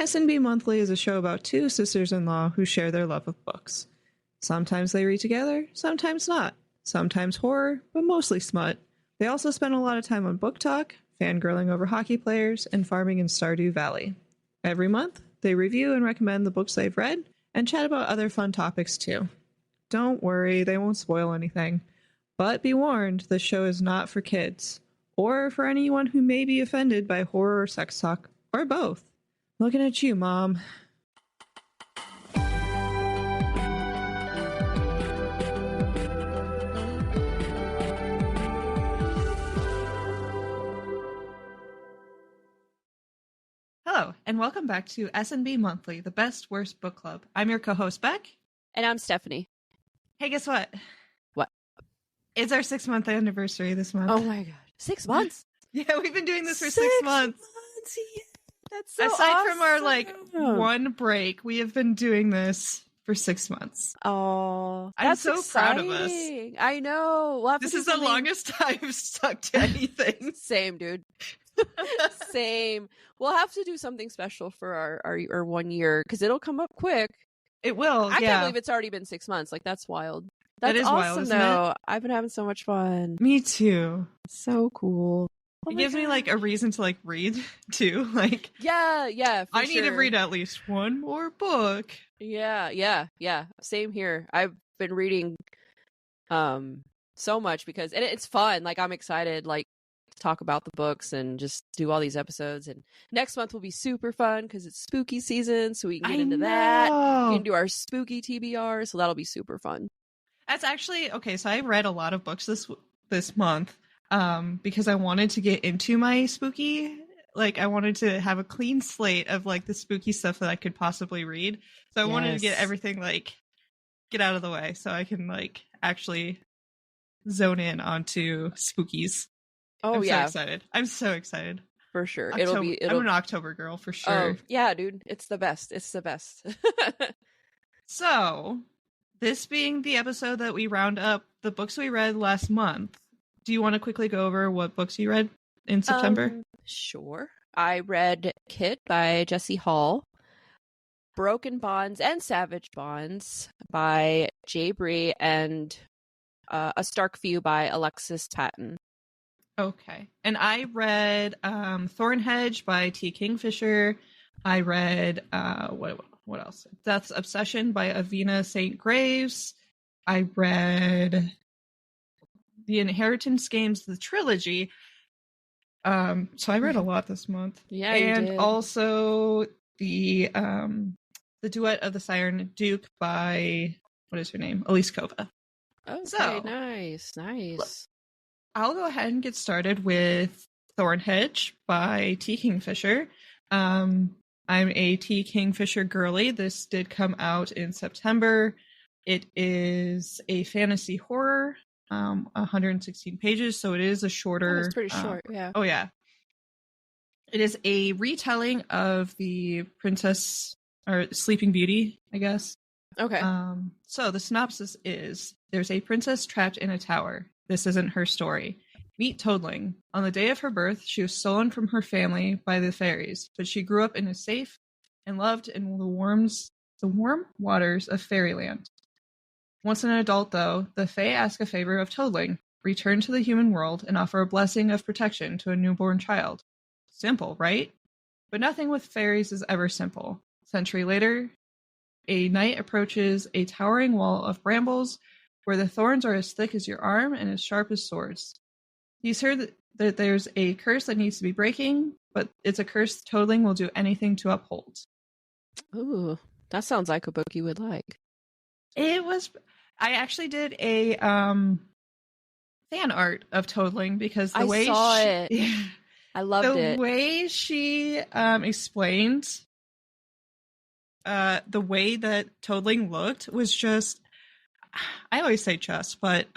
S&B Monthly is a show about two sisters-in-law who share their love of books. Sometimes they read together, sometimes not. Sometimes horror, but mostly smut. They also spend a lot of time on book talk, fangirling over hockey players, and farming in Stardew Valley. Every month, they review and recommend the books they've read, and chat about other fun topics too. Don't worry, they won't spoil anything. But be warned, the show is not for kids, or for anyone who may be offended by horror or sex talk, or both. Looking at you, Mom. Hello, and welcome back to S&B Monthly, the best worst book club. I'm your co-host, Beck. And I'm Stephanie. Hey, guess what? What? It's our 6-month anniversary this month. Oh my god. 6 months? Yeah, we've been doing this for 6 months. Yeah. That's so Aside awesome. from our one break, we have been doing this for 6 months. Oh, I'm so proud of us. I know. This is the longest I've stuck to anything. Same, dude. Same. We'll have to do something special for our 1 year because it'll come up quick. It will. I can't believe it's already been 6 months. Like, that's wild. That's awesome, wild, isn't though. It? I've been having so much fun. Me too. So cool. It gives me a reason to read too. Yeah. I need to read at least one more book. Yeah. Same here. I've been reading so much because it's fun. I'm excited to talk about the books and just do all these episodes. And next month will be super fun because it's spooky season, so we can get into that. We can do our spooky TBR, so that'll be super fun. That's actually okay. So I read a lot of books this month. Because I wanted to get into my spooky, I wanted to have a clean slate of the spooky stuff that I could possibly read. So I wanted to get everything get out of the way so I can actually zone in onto spookies. Oh, I'm yeah. so excited. I'm so excited. For sure. I'm an October girl for sure. Oh, yeah, dude. It's the best. It's the best. So, this being the episode that we round up the books we read last month, do you want to quickly go over what books you read in September? Sure. I read Kit by Jescie Hall, Broken Bonds and Savage Bonds by Bree, and A Stark View by Alexis Patton. Okay. And I read Thornhedge by T Kingfisher. I read, what else? Death's Obsession by Avina St. Graves. I read The Inheritance Games, the trilogy. So I read a lot this month. Yeah, and you did. Also the Duet of the Siren Duke by what is her name? Elise Kova. Okay, so, nice. I'll go ahead and get started with Thornhedge by T Kingfisher. I'm a T Kingfisher girly. This did come out in September. It is a fantasy horror. 116 pages, so it is a shorter. It's pretty short, yeah. Oh yeah. It is a retelling of the Princess or Sleeping Beauty, I guess. Okay. So the synopsis is: there's a princess trapped in a tower. This isn't her story. Meet Toadling. On the day of her birth, she was stolen from her family by the fairies, but she grew up in a safe and loved in the warm waters of fairyland. Once an adult, though, the Fae ask a favor of Toadling: return to the human world and offer a blessing of protection to a newborn child. Simple, right? But nothing with fairies is ever simple. A century later, a knight approaches a towering wall of brambles where the thorns are as thick as your arm and as sharp as swords. He's heard that there's a curse that needs to be breaking, but it's a curse Toadling will do anything to uphold. Ooh, that sounds like a book you would like. It was... I actually did a fan art of Toadling because the way saw it. I loved it. The way she explained the way that Toadling looked was just... I always say just, but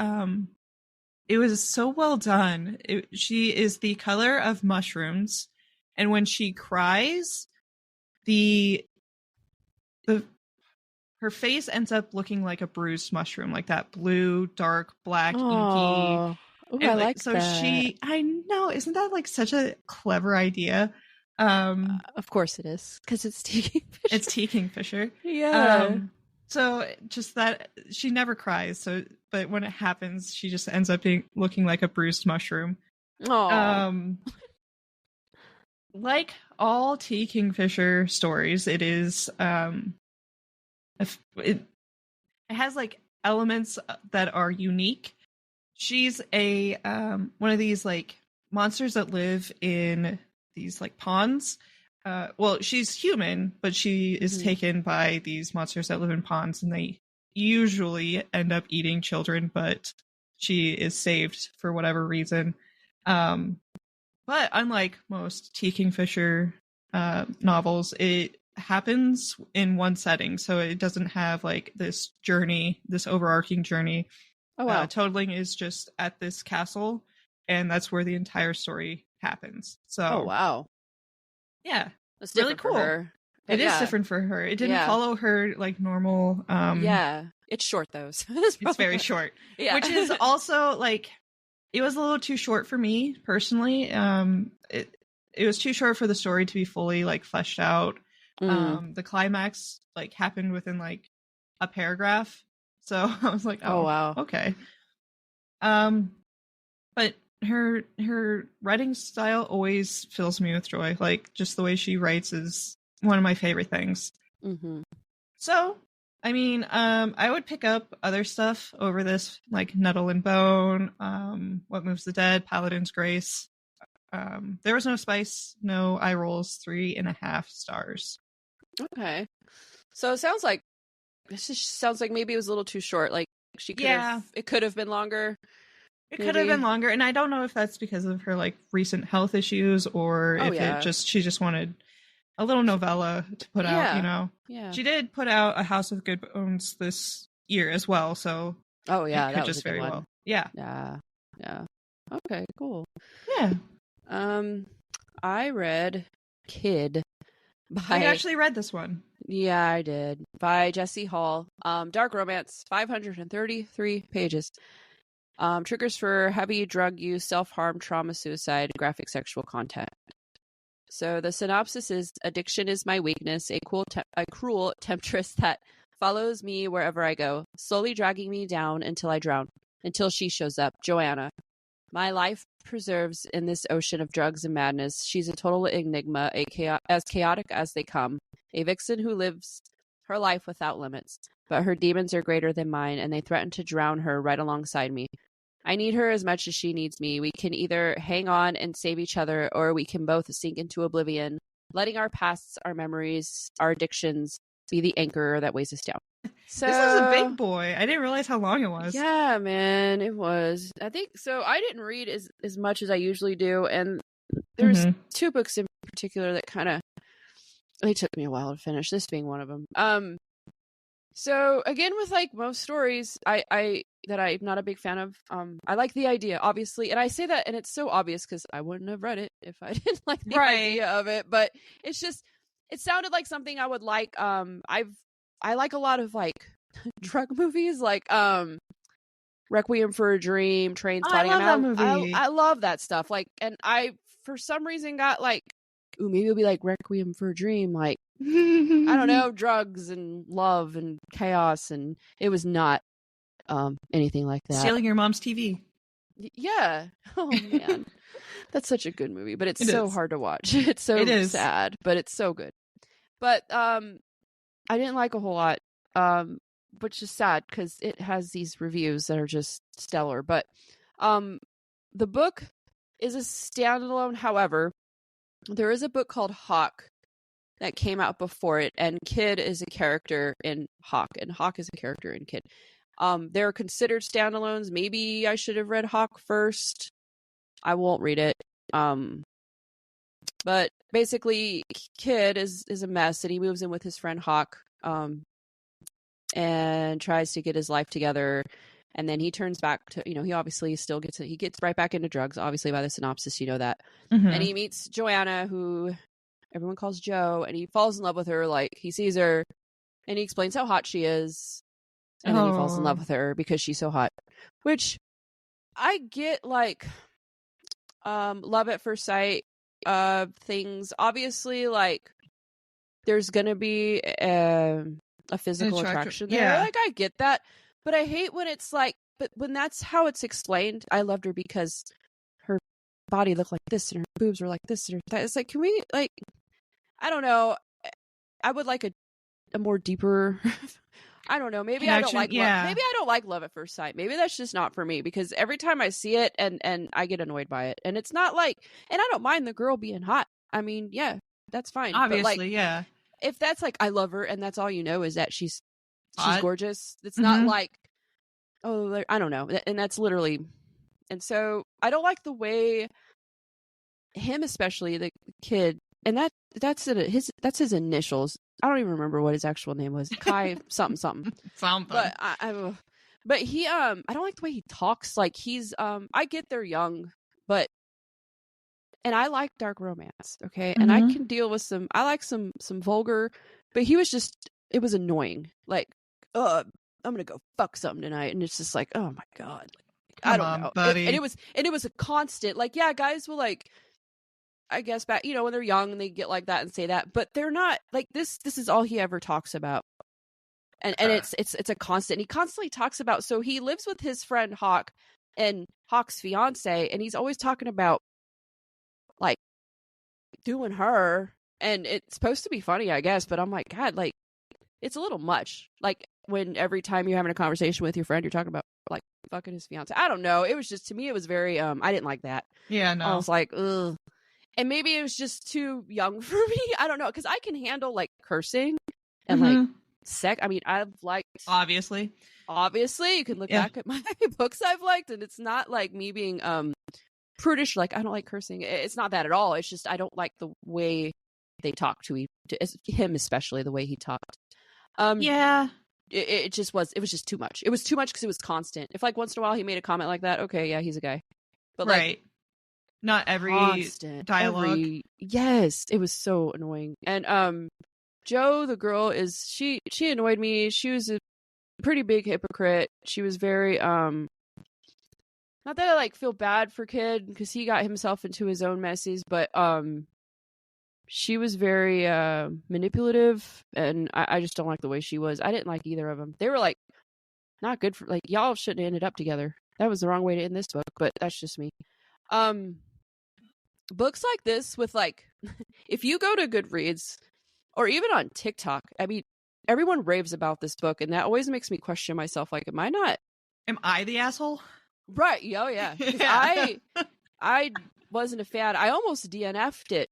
it was so well done. She is the color of mushrooms, and when she cries, her face ends up looking like a bruised mushroom, like that blue, dark, black, inky. Ooh, I like so that. I know, isn't that such a clever idea? Of course it is, because it's T Kingfisher. It's T Kingfisher. Yeah. So just that she never cries. But when it happens, she just ends up looking like a bruised mushroom. Oh. Like all T Kingfisher stories, it is it has like elements that are unique. She's a one of these like monsters that live in these like ponds. Well, she's human, but she is taken by these monsters that live in ponds, and they usually end up eating children, but she is saved for whatever reason. But unlike most T Kingfisher novels, it happens in one setting, so it doesn't have like this journey, this overarching journey. Oh wow. Toadling is just at this castle, and that's where the entire story happens. So oh wow. Yeah. That's really cool. cool. For her. It is different for her. It didn't follow her like normal yeah. It's short though. So it's very short. Yeah. Which is also like it was a little too short for me personally. It was too short for the story to be fully like fleshed out. The climax like happened within like a paragraph. So I was like, oh wow. Okay. But her writing style always fills me with joy. Like just the way she writes is one of my favorite things. So I mean, I would pick up other stuff over this, like Nettle and Bone, What Moves the Dead, Paladin's Grace. There was no spice, no eye rolls, 3.5 stars. Okay. So it sounds like maybe it was a little too short. Like she could have, it could have been longer. It could have been longer, and I don't know if that's because of her like recent health issues or she just wanted a little novella to put out, you know. Yeah. She did put out A House of Good Bones this year as well, so that could was just a good very one. well. Yeah. Yeah. Okay, cool. Yeah. I read Kid by You actually read this one. Yeah, I did. By Jescie Hall. Dark romance, 533 pages. Triggers for heavy drug use, self-harm, trauma, suicide, graphic sexual content. So the synopsis is: addiction is my weakness, a cruel temptress that follows me wherever I go, slowly dragging me down until I drown, until she shows up, Joanna. My life preserves in this ocean of drugs and madness. She's a total enigma, as chaotic as they come, a vixen who lives her life without limits. But her demons are greater than mine, and they threaten to drown her right alongside me. I need her as much as she needs me. We can either hang on and save each other, or we can both sink into oblivion, letting our pasts, our memories, our addictions be the anchor that weighs us down. So, this is a big boy. I didn't realize how long it was. Yeah, man, it was. I think so. I didn't read as much as I usually do, and there's 2 books in particular that kind of they took me a while to finish. This being one of them. So again, with like most stories, I that I'm not a big fan of. I like the idea, obviously, and I say that, and it's so obvious because I wouldn't have read it if I didn't like the idea of it. But it's just, it sounded like something I would like. I like a lot of like drug movies, like Requiem for a Dream, Train Spotting. I love that movie. I love that stuff. Like, and I for some reason got like, ooh, maybe it'll be like Requiem for a Dream, like I don't know, drugs and love and chaos, and it was not anything like that. Stealing your mom's TV. Yeah. Oh man, that's such a good movie, but it's so hard to watch. It's so sad, but it's so good. But I didn't like a whole lot, which is sad because it has these reviews that are just stellar. But the book is a standalone. However, there is a book called Hawk that came out before it, and Kid is a character in Hawk, and Hawk is a character in Kid. They're considered standalones. Maybe I should have read Hawk first. I won't read it. But basically, Kid is a mess, and he moves in with his friend Hawk, and tries to get his life together. And then he turns back to, he obviously still gets right back into drugs, obviously by the synopsis, you know that. And he meets Joanna, who everyone calls Jo, and he falls in love with her. Like, he sees her and he explains how hot she is. And then he falls in love with her because she's so hot, which I get, like, love at first sight things. Obviously, like there's gonna be a physical attraction there. Yeah. Like I get that, but I hate when it's like, but when that's how it's explained. I loved her because her body looked like this and her boobs were like this and her that. It's like, can we like, I don't know. I would like a more deeper. I don't know. Maybe I don't like. Maybe I don't like Love at First Sight. Maybe that's just not for me because every time I see it and I get annoyed by it. And it's not like, and I don't mind the girl being hot. I mean, yeah, that's fine. Obviously, but like, yeah. If that's like I love her and that's all you know is that she's Hot. gorgeous. It's not like, oh, I don't know. And that's literally, and so I don't like the way him, especially the kid, and that's his initials. I don't even remember what his actual name was. Kai something. But he I don't like the way he talks. Like he's I get they're young, but and I like dark romance, okay? And I can deal with I like some vulgar, but he was just, it was annoying. Like, I'm gonna go fuck something tonight, and it's just like, oh my god, I don't know, buddy. And it was a constant. Like, yeah, guys will like, I guess back, when they're young and they get like that and say that, but they're not like this. This is all he ever talks about, and it's a constant. He constantly talks about. So he lives with his friend Hawk and Hawk's fiance, and he's always talking about like doing her, and it's supposed to be funny, I guess, but I'm like, God, like it's a little much. Like when every time you're having a conversation with your friend, you're talking about like fucking his fiance. I don't know. It was just, to me, it was very I didn't like that. Yeah, no. I was like, ugh. And maybe it was just too young for me. I don't know, because I can handle like cursing and like sex. I mean, I've liked obviously you can look back at my books I've liked, and it's not like me being prudish, like I don't like cursing. It's not that at all. It's just I don't like the way they talk to him, especially the way he talked. It was just too much. It was too much because it was constant. If like once in a while he made a comment like that, okay, yeah, he's a guy. But like not every constant dialogue. Yes, it was so annoying. And Jo, the girl, she annoyed me. She was a pretty big hypocrite. She was very not that I like feel bad for Kid because he got himself into his own messes, but she was very manipulative, and I just don't like the way she was. I didn't like either of them. They were like not good for, like, y'all shouldn't have ended up together. That was the wrong way to end this book, but that's just me. Books like this with like, if you go to Goodreads or even on TikTok, I mean, everyone raves about this book, and that always makes me question myself. Like, am I the asshole? Right. Oh yeah. I wasn't a fan. I almost DNF'd it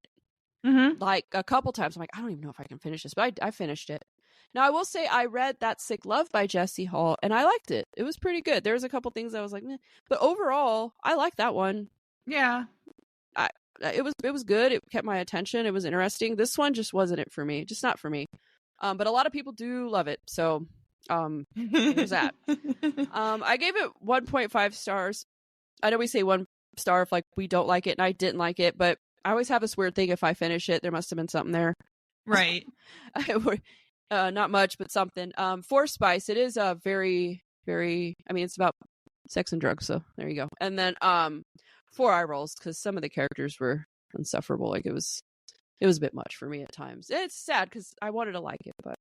like a couple times. I'm like, I don't even know if I can finish this, but I finished it. Now I will say I read That Sick Love by Jescie Hall, and I liked it. It was pretty good. There was a couple things I was like, meh. But overall, I liked that one. Yeah. It was good. It kept my attention. It was interesting. This one just wasn't it for me. Just not for me. But a lot of people do love it. So there's that. I gave it 1.5 stars. I know we say 1 star if like we don't like it, and I didn't like it, but I always have this weird thing. If I finish it, there must have been something there. Right. Not much, but something. For Spice, it is a very, very, I mean, it's about sex and drugs, so there you go. And then 4 eye rolls, because some of the characters were insufferable. Like it was a bit much for me at times. It's sad because I wanted to like it, but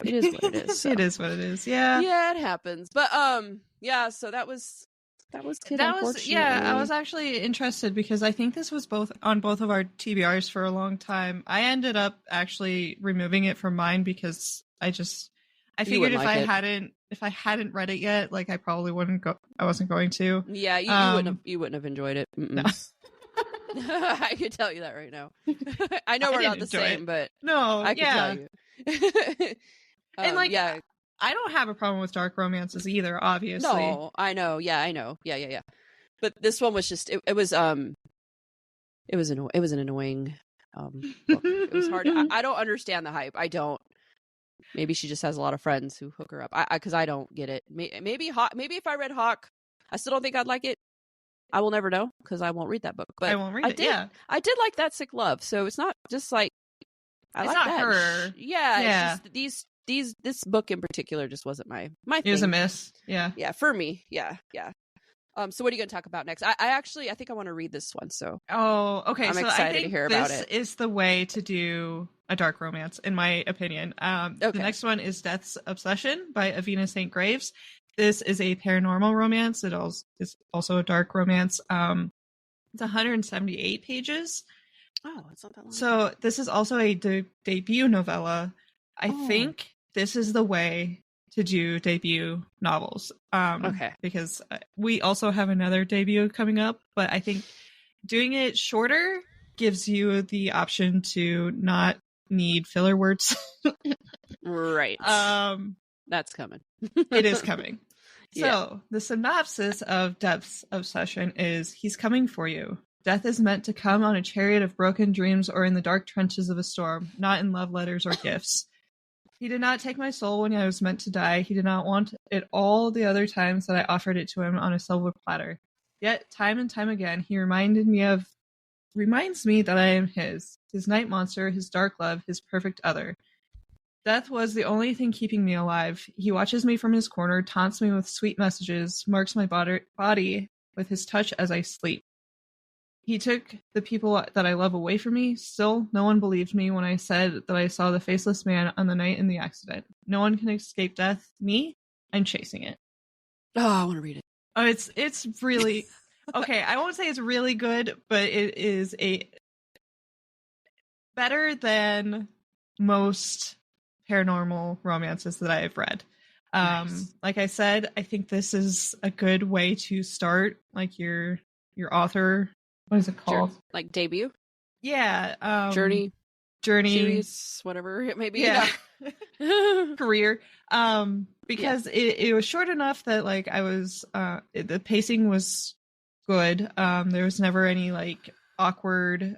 it is what it is. So. It is what it is. Yeah. Yeah, it happens. But yeah, so that was Kid, I was actually interested because I think this was on both of our TBRs for a long time. I ended up actually removing it from mine because I figured if I hadn't read it yet, like I probably I wasn't going to. Yeah, you wouldn't have enjoyed it. No. I could tell you that right now. I know we're not the same, but no, I can tell you. And like, yeah. I don't have a problem with dark romances either, obviously. No, I know. Yeah, I know. Yeah. But this one was just it was an annoying book. It was hard. I don't understand the hype. I don't. Maybe she just has a lot of friends who hook her up. Because I don't get it. Maybe if I read Hawk, I still don't think I'd like it. I will never know because I won't read that book. But I won't read it. Yeah, I did like That Sick Love, so it's not just like it's like not that. Her. Yeah. It's just this book in particular just wasn't my thing. It was a miss. Yeah. Yeah, for me. Yeah. So what are you going to talk about next? I think I want to read this one. So okay. I'm so excited I think to hear about this it. is the way to do a dark romance, in my opinion. The next one is Death's Obsession by Avina St. Graves. This is a paranormal romance. It is also a dark romance. It's 178 pages. Oh, it's not that long. So this is also a debut novella. I think this is the way to do debut novels. Okay. Because we also have another debut coming up, but I think doing it shorter gives you the option to not need filler words. Right. That's coming. It is coming. So Yeah. the synopsis of Death's Obsession is: he's coming for you. Death is meant to come on a chariot of broken dreams or in the dark trenches of a storm, not in love letters or gifts. He did not take my soul when I was meant to die. He did not want it all the other times that I offered it to him on a silver platter. Yet, time and time again, he reminds me that I am his night monster, his dark love, his perfect other. Death was the only thing keeping me alive. He watches me from his corner, taunts me with sweet messages, marks my body with his touch as I sleep. He took the people that I love away from me. Still, no one believed me when I said that I saw the faceless man on the night in the accident. No one can escape death. Me? I'm chasing it. Oh, I want to read it. Oh, it's really... Okay, I won't say it's really good, but it is better than most paranormal romances that I have read. Nice. Like I said, I think this is a good way to start like your author. What is it called? Like debut? Yeah. Journey Series, whatever it may be. Yeah. Career. Because it was short enough that like I was the pacing was good. There was never any like awkward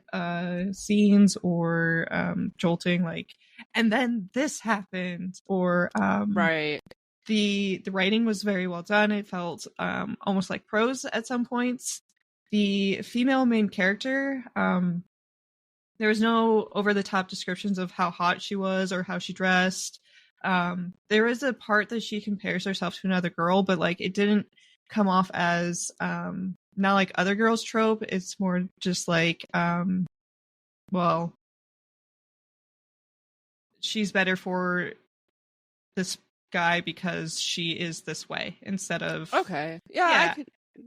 scenes or jolting like, and then this happened, or right. The writing was very well done. It felt almost like prose at some points. The female main character, there was no over the top descriptions of how hot she was or how she dressed. There is a part that she compares herself to another girl, but like it didn't come off as not like other girls trope. It's more just like well, she's better for this guy because she is this way instead of okay. Yeah.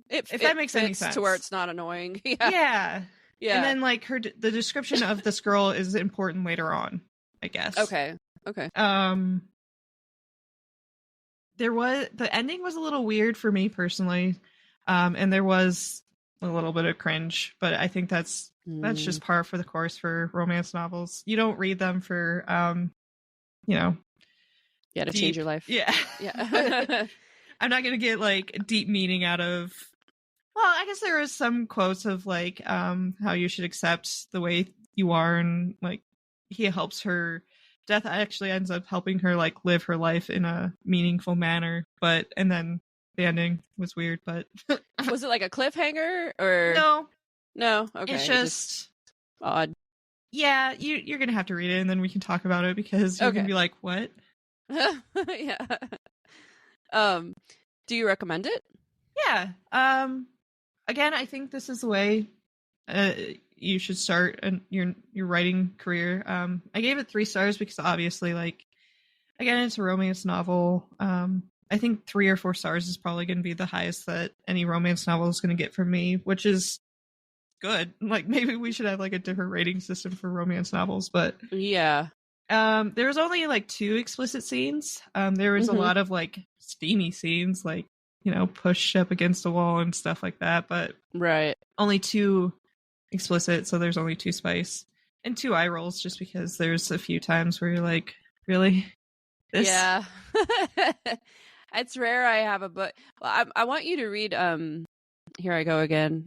If that makes any sense, to where it's not annoying. Yeah. And then like the description of this girl is important later on, I guess. Okay. The ending was a little weird for me personally, and there was a little bit of cringe, but I think that's just par for the course for romance novels. You don't read them for to change your life. Yeah. I'm not gonna get like deep meaning out of. Well, I guess there is some quotes of like how you should accept the way you are, and like he helps her. Death actually ends up helping her like live her life in a meaningful manner, and then the ending was weird. But was it like a cliffhanger or no? Okay, it's just odd. Yeah, you're gonna have to read it, and then we can talk about it because you're gonna be like, what? Yeah. Do you recommend it? Yeah. Again, I think this is the way you should start your writing career. I gave it 3 stars because obviously, like, again, it's a romance novel. I think 3 or 4 stars is probably going to be the highest that any romance novel is going to get from me, which is good. Like, maybe we should have like a different rating system for romance novels, but yeah. There was only like 2 explicit scenes. There was a lot of like steamy scenes, like, push up against a wall and stuff like that, but right. Only 2 explicit, so there's only 2 spice and 2 eye rolls, just because there's a few times where you're like, really? This? Yeah. It's rare I have a book. Well, I want you to read here I go again.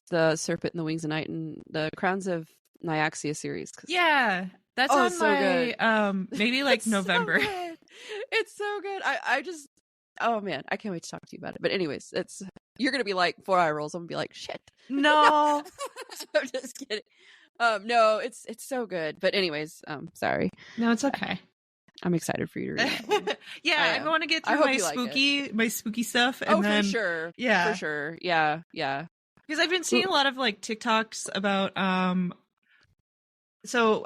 The Serpent and the Wings of Night and the Crowns of Nyaxia series. Yeah, that's on so my good. Maybe like November. So it's so good. I just, oh man, I can't wait to talk to you about it. But anyways, you're gonna be like 4 eye rolls. I'm gonna be like, shit. No. I'm just kidding. No, it's so good. But anyways, sorry. No, it's okay. I'm excited for you to read that one. Yeah, I want to get through my spooky stuff. And then, for sure. Yeah. For sure. Yeah. Yeah. Because I've been seeing a lot of like TikToks about so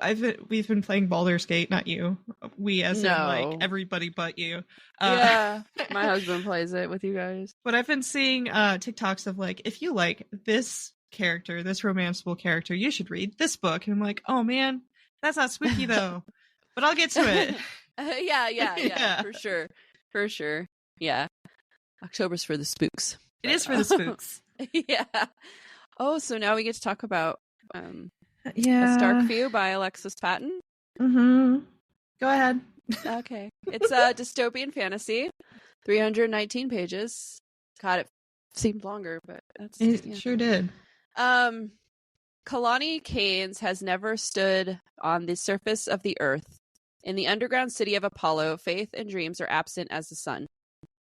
we've been playing Baldur's Gate, not you. We as in like everybody but you. Yeah. My husband plays it with you guys. But I've been seeing TikToks of like, if you like this character, this romanceable character, you should read this book. And I'm like, oh man, that's not spooky though. But I'll get to it. Yeah. For sure. Yeah. October's for the spooks. It is for the spooks. Yeah. Oh, so now we get to talk about A Stark View by Alexis Patton. Mm-hmm. Go ahead. Okay. It's a dystopian fantasy. 319 pages. God, it seemed longer, but it sure did. Kalani Keynes has never stood on the surface of the earth. In the underground city of Apollo, faith and dreams are absent as the sun.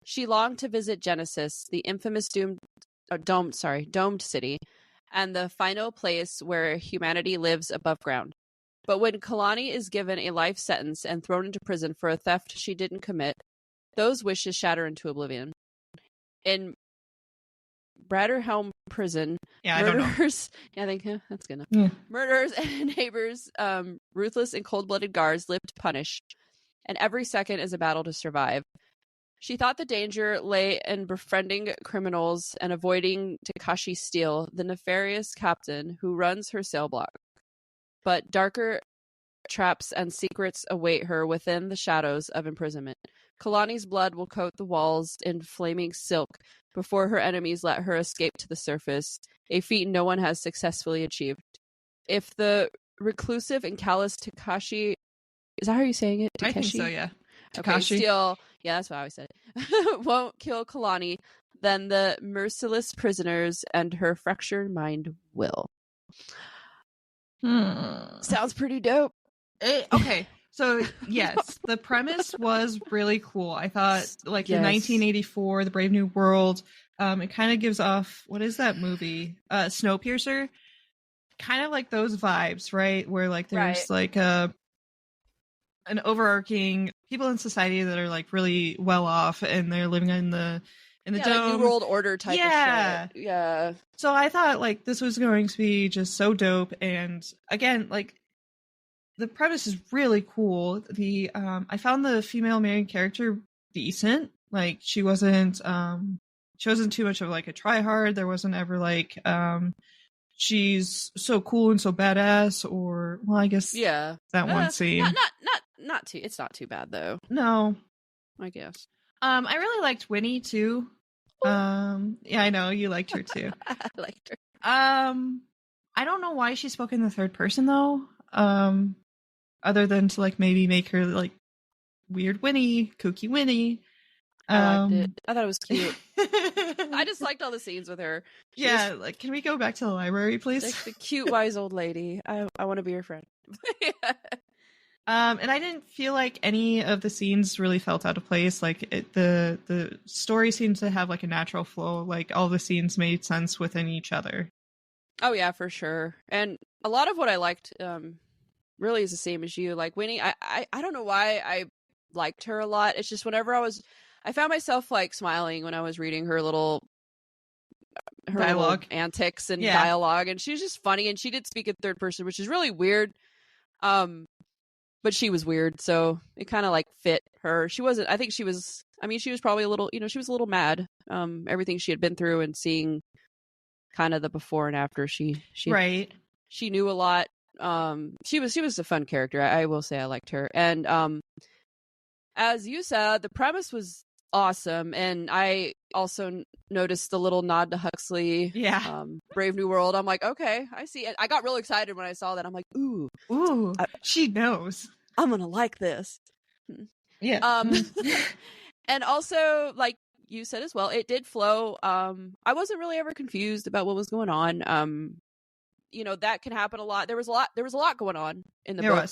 She longed to visit Genesis, the infamous domed city, and the final place where humanity lives above ground. But when Kalani is given a life sentence and thrown into prison for a theft she didn't commit, those wishes shatter into oblivion. In Bradderhelm prison, murderers, that's good enough. Yeah. Murderers and neighbors, ruthless and cold-blooded guards live to punish, and every second is a battle to survive. She thought the danger lay in befriending criminals and avoiding Takashi Steele, the nefarious captain who runs her sail block. But darker traps and secrets await her within the shadows of imprisonment. Kalani's blood will coat the walls in flaming silk before her enemies let her escape to the surface, a feat no one has successfully achieved. If the reclusive and callous Takashi... Is that how you're saying it? Takeshi? I think so, yeah. Okay, Steele... Yeah, that's what I always said. Won't kill Kalani, then the merciless prisoners and her fractured mind will. Sounds pretty dope. Okay, so yes, the premise was really cool. I thought, like, the 1984, The Brave New World, it kind of gives off, what is that movie? Snowpiercer? Kind of like those vibes, right? Where, like, there's, like, an overarching people in society that are, like, really well off, and they're living in the dome. Like New World Order type of shit. Yeah. So I thought, like, this was going to be just so dope, and again, like, the premise is really cool. I found the female main character decent. Like, she wasn't too much of like a tryhard. There wasn't ever like she's so cool and so badass, or, well, I guess that one scene. Not too. It's not too bad though. No, I guess. I really liked Winnie too. Yeah, I know you liked her too. I liked her. I don't know why she spoke in the third person though. Other than to like maybe make her like weird Winnie, kooky Winnie. I liked it. I thought it was cute. I just liked all the scenes with her. Like, can we go back to the library, please? Like the cute, wise old lady. I want to be her friend. Yeah. And I didn't feel like any of the scenes really felt out of place. Like, the story seems to have like a natural flow. Like, all the scenes made sense within each other. Oh yeah, for sure. And a lot of what I liked really is the same as you. Like Winnie, I don't know why I liked her a lot. It's just whenever I found myself like smiling when I was reading her little dialogue antics and dialogue, and she was just funny, and she did speak in third person, which is really weird. But she was weird, so it kind of like fit her. She wasn't. I think she was. I mean, she was probably a little. She was a little mad. Everything she had been through, and seeing kind of the before and after. She knew a lot. She was a fun character. I will say I liked her. And as you said, the premise was awesome, and I also noticed the little nod to Huxley. Brave New World. I'm like, okay, I see it. I got real excited when I saw that. I'm like, ooh, she knows. I'm gonna like this. Yeah. And also, like you said as well, it did flow. I wasn't really ever confused about what was going on. That can happen a lot. There was a lot going on in the book.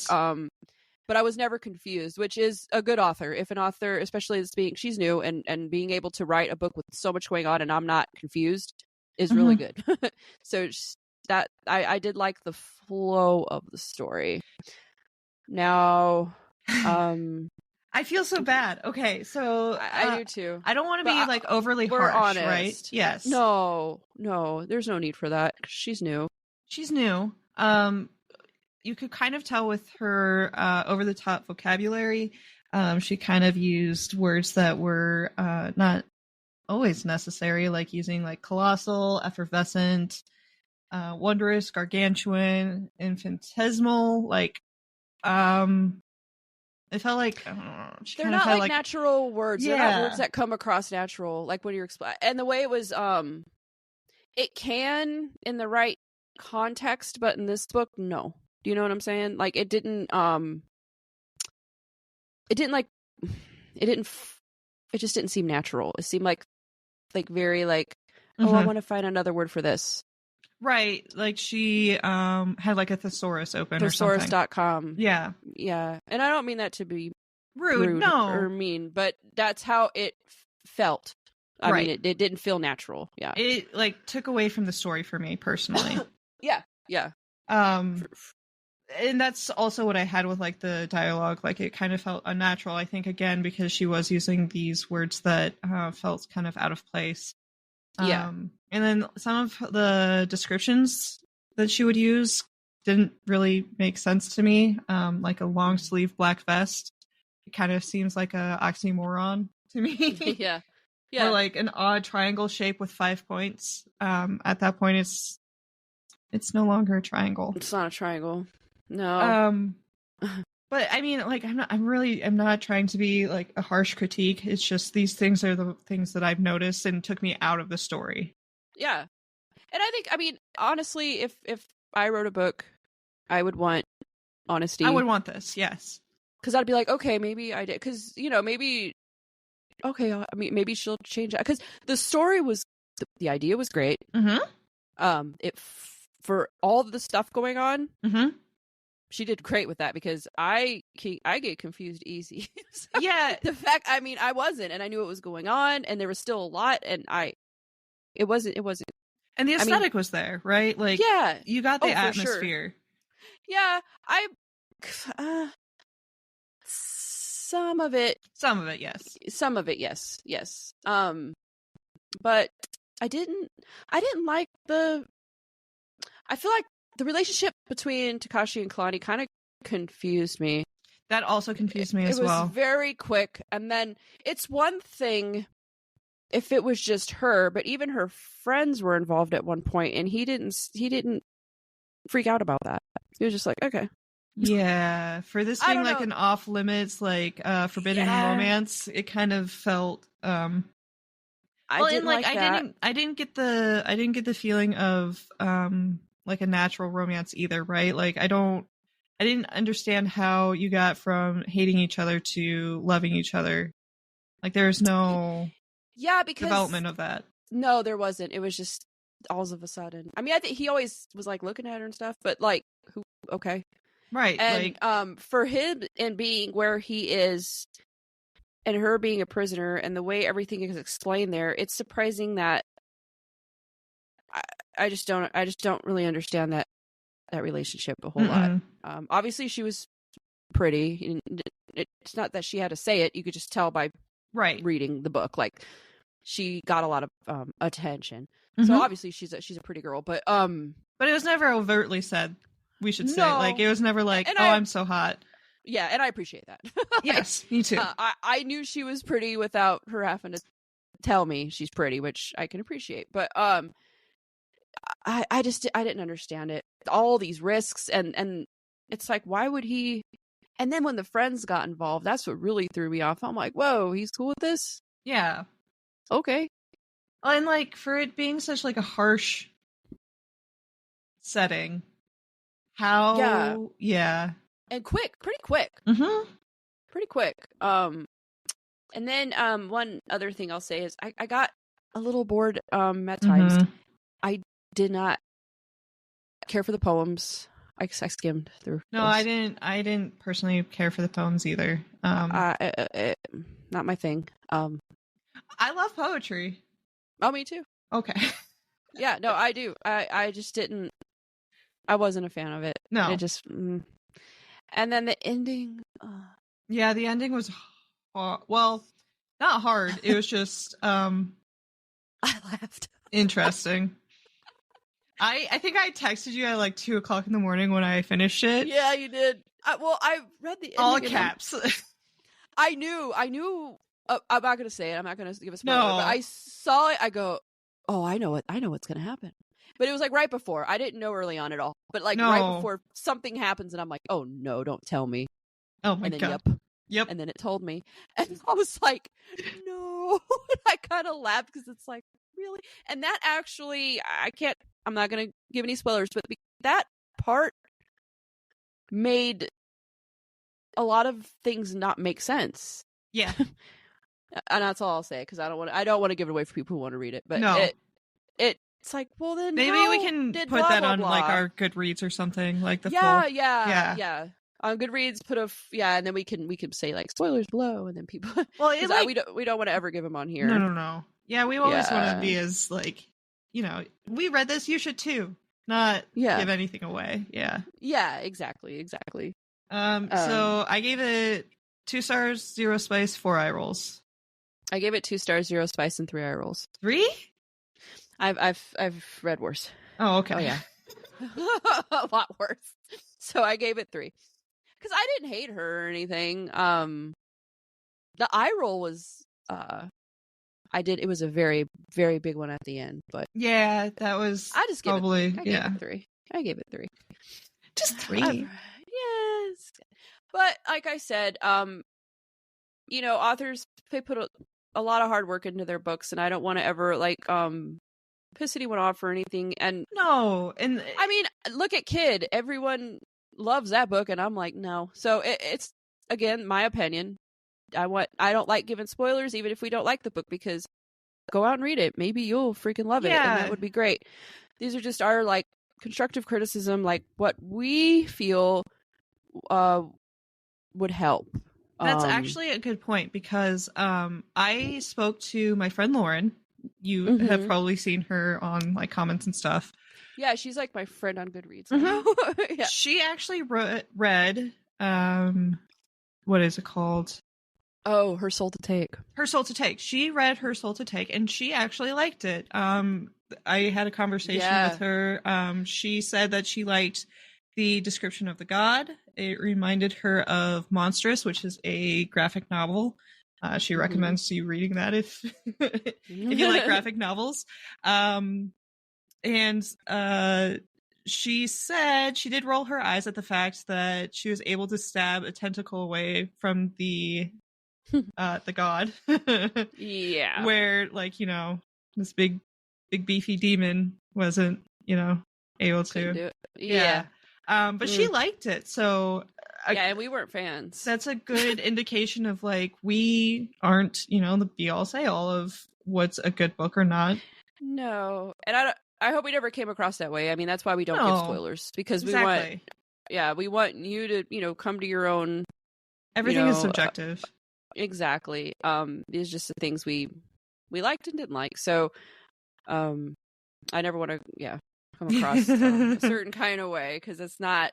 But I was never confused, which is a good author. If an author, especially she's new and being able to write a book with so much going on and I'm not confused is really good. So that I did like the flow of the story. Now, I feel so bad. Okay, so I do too. I don't want to be like overly we're harsh, honest. right? Yes. No, there's no need for that. She's new. She's new. You could kind of tell with her over the top vocabulary. She kind of used words that were not always necessary, like using like colossal, effervescent, wondrous, gargantuan, infinitesimal, like it felt like I don't know, they're not like natural words. Yeah. They're not words that come across natural, like when you're and the way it was it can in the right context, but in this book, no. Do you know what I'm saying? Like it didn't it just didn't seem natural. It seemed like very like, oh, I want to find another word for this. Right. Like she had like a thesaurus open or something. Thesaurus.com. Yeah. Yeah. And I don't mean that to be rude no. or mean, but that's how it felt. I mean, it didn't feel natural. Yeah. It like took away from the story for me personally. Yeah. Yeah. And that's also what I had with like the dialogue. Like it kind of felt unnatural, I think, again, because she was using these words that felt kind of out of place. Yeah. And then some of the descriptions that she would use didn't really make sense to me. Like a long sleeve black vest. It kind of seems like a oxymoron to me. Yeah. Yeah. Or like an odd triangle shape with 5 points. At that point it's no longer a triangle. It's not a triangle. No. But I mean, like, I'm not trying to be like a harsh critique. It's just these things are the things that I've noticed and took me out of the story. Yeah. And I think, I mean, honestly, if I wrote a book, I would want honesty. I would want this, yes. Because I'd be like, okay, maybe I did. Because, you know, maybe, okay, I mean, maybe she'll change that. Because the story was, the idea was great. Mm-hmm. For all the stuff going on, mm-hmm. She did great with that because I get confused easy. So yeah. The fact, I mean, I wasn't, and I knew what was going on, and there was still a lot, and it wasn't. And the aesthetic was there, right? Like, yeah, you got the atmosphere. Sure. Yeah, some of it, yes. Some of it, yes. But I didn't like I feel like the relationship between Takashi and Kalani kind of confused me. That also confused me as well. It was very quick. And then it's one thing if it was just her, but even her friends were involved at one point, and he didn't freak out about that. He was just like, okay. Yeah. For this being like an off limits, like forbidden romance, it kind of felt I didn't get the feeling of like a natural romance either, right? Like I didn't understand how you got from hating each other to loving each other. Like there's no because development of that. No, there wasn't. It was just all of a sudden. I mean, I think he always was like looking at her and stuff, but like okay. Right. And like, for him and being where he is and her being a prisoner and the way everything is explained there, it's surprising that I just don't really understand that relationship a whole lot. Obviously she was pretty. It's not that she had to say it. You could just tell by reading the book. Like she got a lot of attention. So obviously she's a pretty girl, but it was never overtly said. We should say like it was never like, I'm so hot. Yeah, and I appreciate that. Yes, me too. I knew she was pretty without her having to tell me she's pretty, which I can appreciate. But I didn't understand it. All these risks and it's like, why would he? And then when the friends got involved, that's what really threw me off. I'm like, whoa, he's cool with this? Yeah. Okay. And like for it being such like a harsh setting, yeah. And pretty quick. Mm-hmm. Pretty quick. And then one other thing I'll say is I got a little bored at times. I did not care for the poems. I skimmed through. No, those. I didn't personally care for the poems either. Not my thing. I love poetry. Oh, me too. Okay. Yeah, no, I do. I just didn't. I wasn't a fan of it. No. It just. And then the ending. Yeah, the ending was well, not hard. It was just I laughed. interesting. I think I texted you at like 2:00 in the morning when I finished it. Yeah, you did. I read the ending All caps. I knew. I'm not gonna say it. I'm not gonna give a spoiler. No. But I saw it. I go, oh, I know what's gonna happen. But it was like right before. I didn't know early on at all. But like right before something happens, and I'm like, oh no, don't tell me. Oh my and then, god. Yep. And then it told me, and I was like, no. I kind of laughed because it's like, really. And that actually, I'm not gonna give any spoilers, but that part made a lot of things not make sense. Yeah. And that's all I'll say, because I don't want to give it away for people who want to read it. But no. It's like, well, then maybe we can put blah, that blah, on blah. like our Goodreads or something, like the full. Yeah. On Goodreads, and then we can say like spoilers below, and then people. Well, we don't want to ever give them on here. No. Yeah, we always want to be as like, we read this, you should too. Not give anything away. Yeah. Yeah, exactly. So I gave it 2 stars, 0 spice, 4 eye rolls. I gave it 2 stars, 0 spice, and 3 eye rolls. 3? I've read worse. Oh, okay. Oh yeah. A lot worse. So I gave it 3. Because I didn't hate her or anything. The eye roll was it was a very, very big one at the end, but yeah, that was I just probably gave it 3. I gave it 3. Just 3. Yes. But like I said, authors, they put a lot of hard work into their books, and I don't want to ever like piss anyone off or anything. And no, and I mean, look at Kid. Everyone loves that book, and I'm like, no. So it's again my opinion. I don't like giving spoilers, even if we don't like the book, because go out and read it. Maybe you'll freaking love it, and that would be great. These are just our like constructive criticism, like what we feel would help. That's actually a good point, because I spoke to my friend Lauren. You have probably seen her on like comments and stuff. Yeah, she's like my friend on Goodreads. Yeah. She actually read what is it called? Oh, Her Soul to Take. Her Soul to Take. She read Her Soul to Take, and she actually liked it. I had a conversation with her. She said that she liked the description of the god. It reminded her of Monstrous, which is a graphic novel. She recommends you reading that if you like graphic novels. And she said she did roll her eyes at the fact that she was able to stab a tentacle away from the god. Yeah. Where, like, this big beefy demon wasn't, able to do it. Yeah. But she liked it, so and we weren't fans. That's a good indication of like we aren't, the be all say all of what's a good book or not. No, and I hope we never came across that way. I mean, that's why we don't give spoilers, because we want you to come to your own. Everything is subjective. Exactly. These are just the things we liked and didn't like. So, I never want to come across a certain kind of way, because it's not.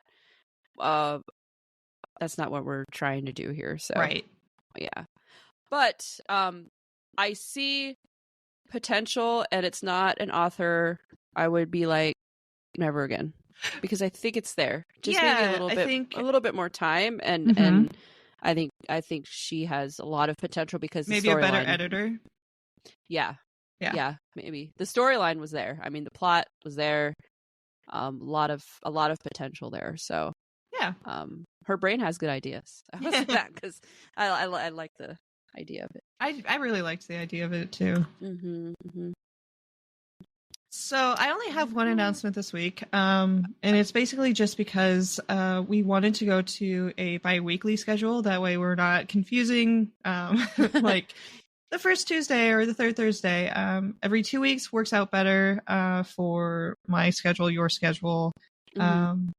That's not what we're trying to do here. So right. Yeah. But I see potential, and it's not an author I would be like never again, because I think it's there. Just maybe a little bit more time, and I think she has a lot of potential, because maybe a better editor. Yeah, maybe the storyline was there. I mean, the plot was there. A lot of potential there. So yeah. Her brain has good ideas. I was that because I like the idea of it. I really liked the idea of it too. So I only have one announcement this week, and it's basically just because we wanted to go to a bi-weekly schedule. That way we're not confusing like the first Tuesday or the third Thursday. Every 2 weeks works out better for my schedule, your schedule, and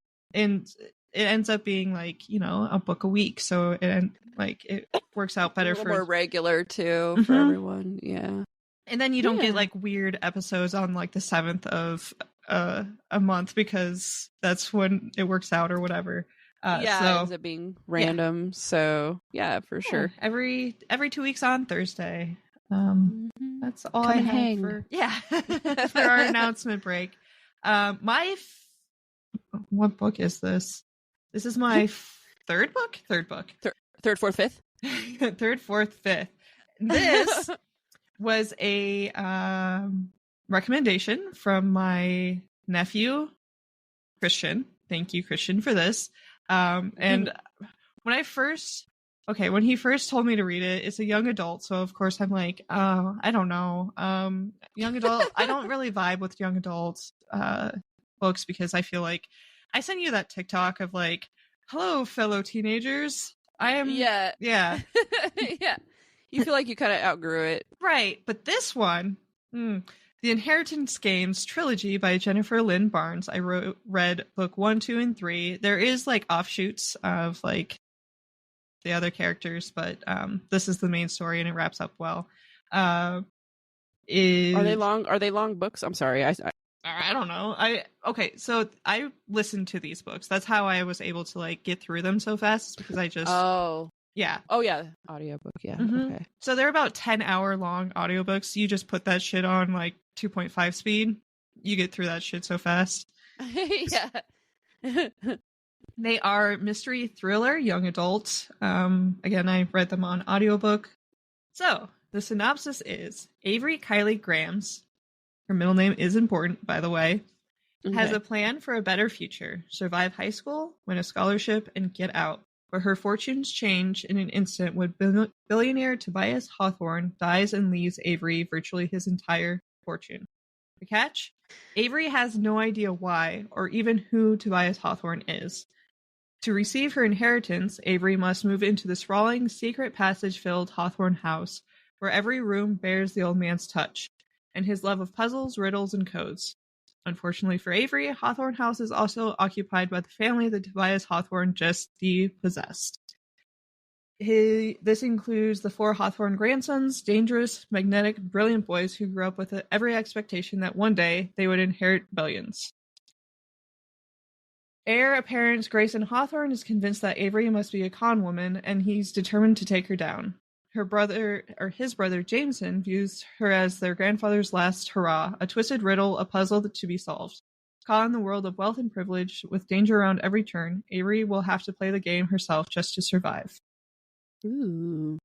it ends up being like a book a week, so it works out better for more regular too for everyone. Yeah. And then you don't get like weird episodes on like the 7th of a month, because that's when it works out or whatever. Yeah, it ends up being random. Yeah. So yeah, for sure. Every 2 weeks on Thursday. That's all Come I and have hang. for our announcement break. What book is this? This is my third book. Third, fourth, fifth. Third, fourth, fifth. This was a recommendation from my nephew, Christian. Thank you, Christian, for this. And when he first told me to read it, it's a young adult. So of course I'm like, I don't know. Young adult, I don't really vibe with young adults books because I feel like I sent you that TikTok of like, hello, fellow teenagers. I am. Yeah. Yeah. Yeah. You feel like you kind of outgrew it. Right. But this one, The Inheritance Games Trilogy by Jennifer Lynn Barnes. I read book 1, 2, and 3. There is like offshoots of like the other characters, but this is the main story and it wraps up well. Are they long books? I'm sorry. I don't know. So I listened to these books. That's how I was able to like get through them so fast because I just yeah. Oh yeah, audiobook, yeah. Mm-hmm. Okay. So they're about 10-hour long audiobooks. You just put that shit on like 2.5 speed. You get through that shit so fast. Yeah. They are mystery thriller, young adult. Again, I read them on audiobook. So the synopsis is Avery Kylie Grams, her middle name is important, by the way, has a plan for a better future, survive high school, win a scholarship, and get out. But her fortunes change in an instant when billionaire Tobias Hawthorne dies and leaves Avery virtually his entire fortune. The catch? Avery has no idea why or even who Tobias Hawthorne is. To receive her inheritance, Avery must move into the sprawling, secret passage-filled Hawthorne house, where every room bears the old man's touch, and his love of puzzles, riddles, and codes. Unfortunately for Avery, Hawthorne House is also occupied by the family that Tobias Hawthorne just depossessed. This includes the 4 Hawthorne grandsons, dangerous, magnetic, brilliant boys who grew up with every expectation that one day they would inherit billions. Heir apparent Grayson Hawthorne is convinced that Avery must be a con woman, and he's determined to take her down. His brother Jameson views her as their grandfather's last hurrah, a twisted riddle, a puzzle to be solved. Caught in the world of wealth and privilege, with danger around every turn, Avery will have to play the game herself just to survive. Ooh.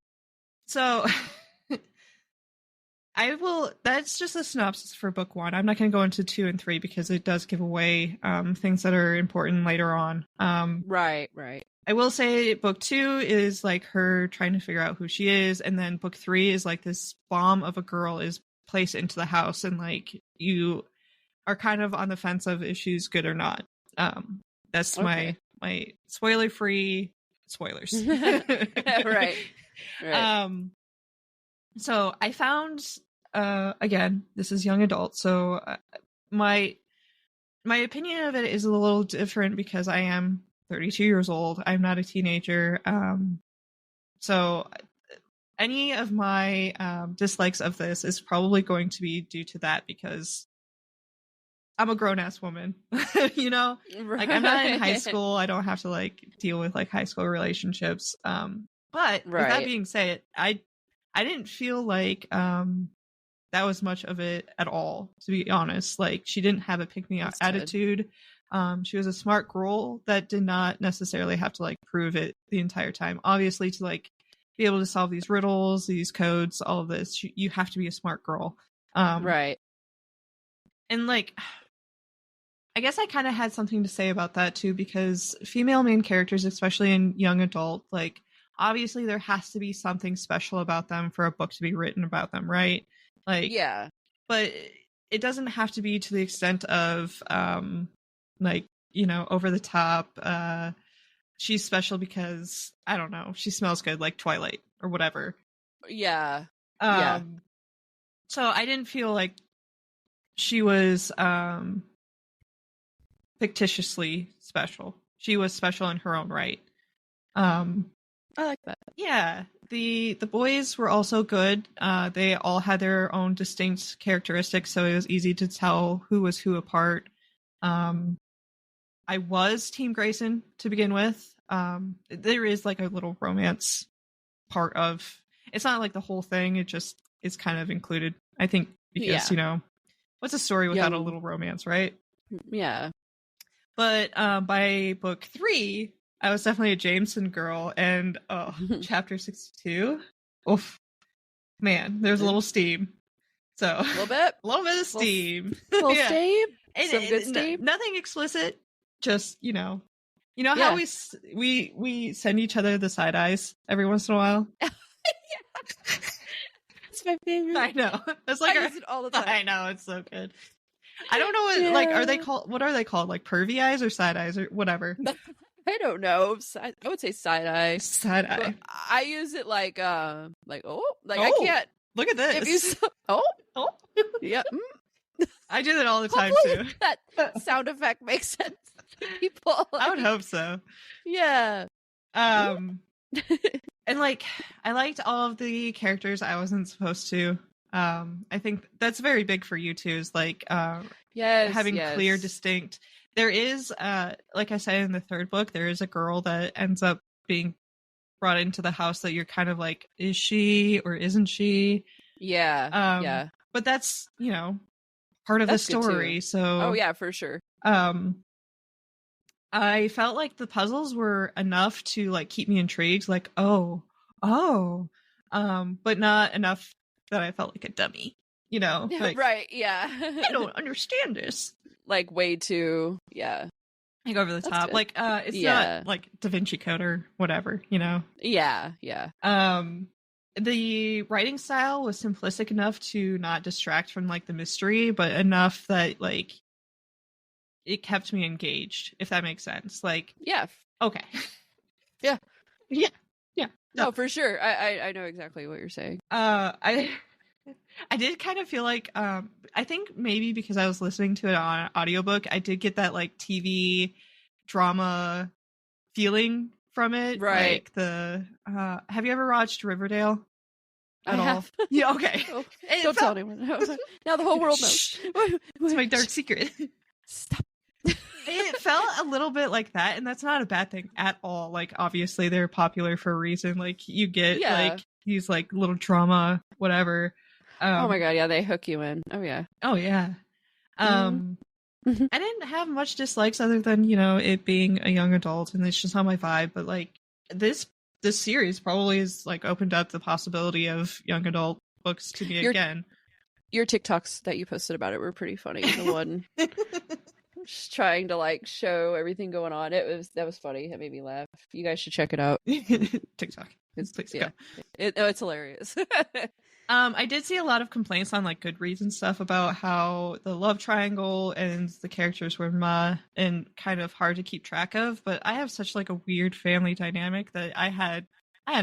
So, that's just a synopsis for book 1. I'm not going to go into 2 and 3 because it does give away things that are important later on. Right. I will say book 2 is like her trying to figure out who she is, and then book 3 is like this bomb of a girl is placed into the house, and like you are kind of on the fence of if she's good or not. That's my spoiler-free spoilers. Right. So I found again, this is young adult, so my opinion of it is a little different because I am 32 years old. I'm not a teenager. So any of my dislikes of this is probably going to be due to that because I'm a grown-ass woman, you know? Right. Like, I'm not in high school. I don't have to, like, deal with, like, high school relationships. But with that being said, I didn't feel like that was much of it at all, to be honest. Like, she didn't have a pick-me-up attitude. She was a smart girl that did not necessarily have to, like, prove it the entire time. Obviously, to, like, be able to solve these riddles, these codes, all of this, you have to be a smart girl. Right. And, like, I guess I kind of had something to say about that, too, because female main characters, especially in young adult, like, obviously there has to be something special about them for a book to be written about them, right? Like, yeah. But it doesn't have to be to the extent of, like, you know, over the top, she's special because, I don't know, she smells good, like Twilight, or whatever. Yeah. So I didn't feel like she was, fictitiously special. She was special in her own right. I like that. Yeah. The boys were also good. They all had their own distinct characteristics, so it was easy to tell who was who apart. I was Team Grayson to begin with. There is like a little romance part of it's not like the whole thing, it just is kind of included, I think, because what's a story without a little romance, right? Yeah. But by book 3, I was definitely a Jameson girl, and chapter 62, oof, man, there's a little steam. So a little bit of steam, little steam, some good and steam. Nothing explicit, just how we send each other the side eyes every once in a while. It's my favorite. I know. It's like I use it all the time. I know, it's so good. I don't know what like are they called? What are they called? Like pervy eyes or side eyes or whatever? I don't know. I would say side eye. Side eye. But I use it I can't. Look at this. Oh, yeah. I do that all the time too. That sound effect makes sense to people. I would hope so. Yeah. And I liked all of the characters I wasn't supposed to. I think that's very big for you too, is having clear, distinct. There is, like I said in the 3rd book, there is a girl that ends up being brought into the house that you're kind of like, is she or isn't she? Yeah. But that's, part of the story. So yeah, for sure. I felt like the puzzles were enough to like keep me intrigued, like, but not enough that I felt like a dummy, like, right. Yeah. I don't understand this. Like way too, like over the top. Good. Like, it's not like Da Vinci Code or whatever, Yeah. The writing style was simplistic enough to not distract from like the mystery, but enough that like it kept me engaged, if that makes sense. Like, yeah. Okay. Yeah. No, for sure. I know exactly what you're saying. I did kind of feel like I think maybe because I was listening to it on audiobook, I did get that like TV drama feeling from it. Right. Like the have you ever watched Riverdale? At all? Yeah, okay. Oh, don't tell anyone. Now the whole world knows. It's my dark secret. Stop. It felt a little bit like that, and that's not a bad thing at all. Like, obviously they're popular for a reason. Like, you get like these like little drama, whatever. Oh my god, yeah, they hook you in. Oh yeah. I didn't have much dislikes other than it being a young adult, and it's just not my vibe. But like this series probably has like opened up the possibility of young adult books to me again. Your TikToks that you posted about it were pretty funny. The one just trying to like show everything going on. That was funny. It made me laugh. You guys should check it out. TikTok. Please go. It's hilarious. I did see a lot of complaints on like Goodreads and stuff about how the love triangle and the characters were and kind of hard to keep track of. But I have such like a weird family dynamic that I had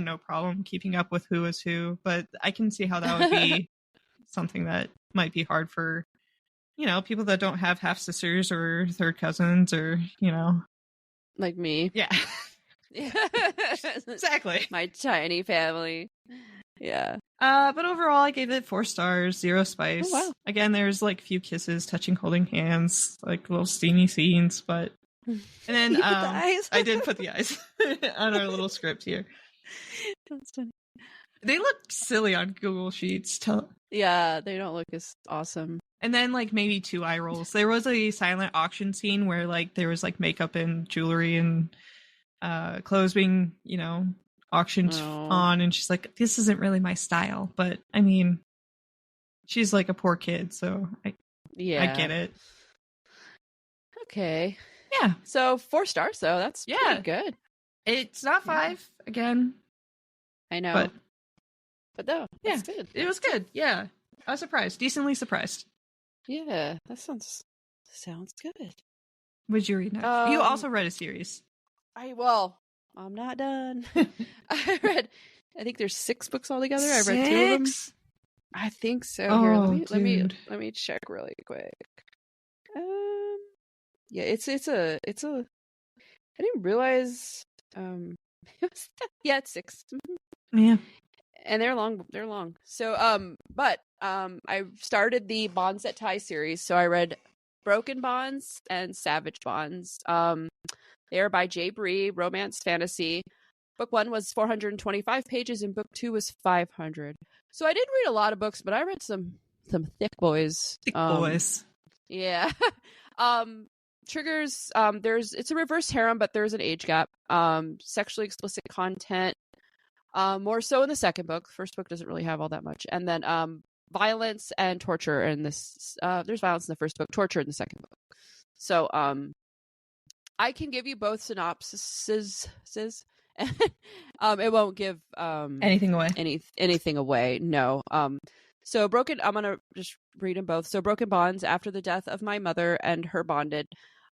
no problem keeping up with who was who. But I can see how that would be something that might be hard for people that don't have half sisters or third cousins or like me. Yeah. Exactly. My tiny family. Yeah. But overall I gave it 4 stars, 0 spice. Oh, wow. Again, there's like few kisses, touching, holding hands, like little steamy scenes, but and then you put the eyes. I did put the eyes on our little script here. That's funny. They look silly on Google Sheets. Yeah, they don't look as awesome. And then like maybe 2 eye rolls. There was a silent auction scene where like there was like makeup and jewelry and clothes being, auctioned on, and she's like, this isn't really my style. But I mean, she's like a poor kid, so I get it. Okay. Yeah. So 4 stars though. That's pretty good. It's not 5 again. I know. But no, yeah, good. It was good. Yeah. I was surprised. Decently surprised. Yeah, that sounds good. Would you read next? You also read a series. I'm not done. I think there's 6 books altogether. I read 2 of them. I think so. Oh, Here, let me check really quick. Yeah, it's a I didn't realize it's 6. Yeah. And they're long. So but I started the Bonds That Tie series, so I read Broken Bonds and Savage Bonds. They are by J. Bree, romance fantasy. Book 1 was 425 pages and book 2 was 500. So I did read a lot of books, but I read some thick boys. Thick boys. Yeah. Triggers, it's a reverse harem, but there's an age gap. Sexually explicit content. More so in the second book. First book doesn't really have all that much. And then violence and torture in this. There's violence in the first book, torture in the second book. So I can give you both synopsises. It won't give anything away. Anything away. No. So I'm gonna just read them both. So Broken Bonds. After the death of my mother and her bonded,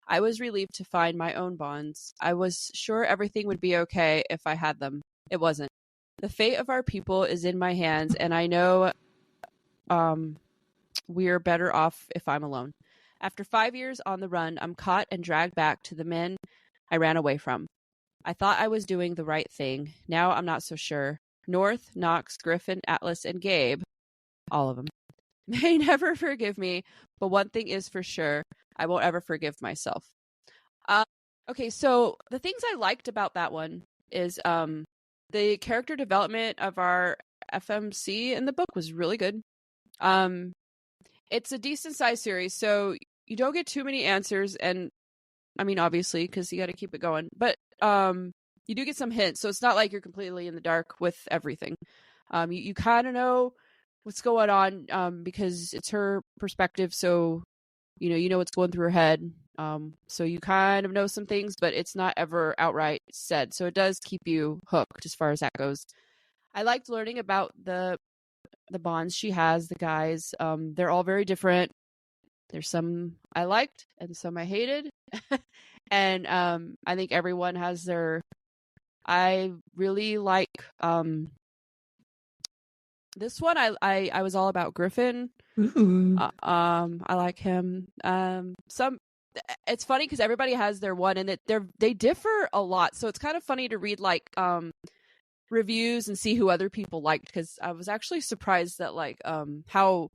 I was relieved to find my own bonds. I was sure everything would be okay if I had them. It wasn't. The fate of our people is in my hands, and I know we're better off if I'm alone. After 5 years on the run, I'm caught and dragged back to the men I ran away from. I thought I was doing the right thing. Now I'm not so sure. North, Knox, Griffin, Atlas, and Gabe, all of them, may never forgive me, but one thing is for sure, I won't ever forgive myself. Okay, so the things I liked about that one is the character development of our FMC in the book was really good. It's a decent sized series, so you don't get too many answers, and I mean, obviously, because you got to keep it going, but you do get some hints, so it's not like you're completely in the dark with everything. You kind of know what's going on because it's her perspective, so you know what's going through her head. So you kind of know some things, but it's not ever outright said. So it does keep you hooked as far as that goes. I liked learning about the bonds she has, the guys. They're all very different. There's some I liked and some I hated. And I think everyone has their. I really like this one. I was all about Griffin. I like him. It's funny because everybody has their one, and they differ a lot. So it's kind of funny to read like reviews and see who other people liked, because I was actually surprised that like how.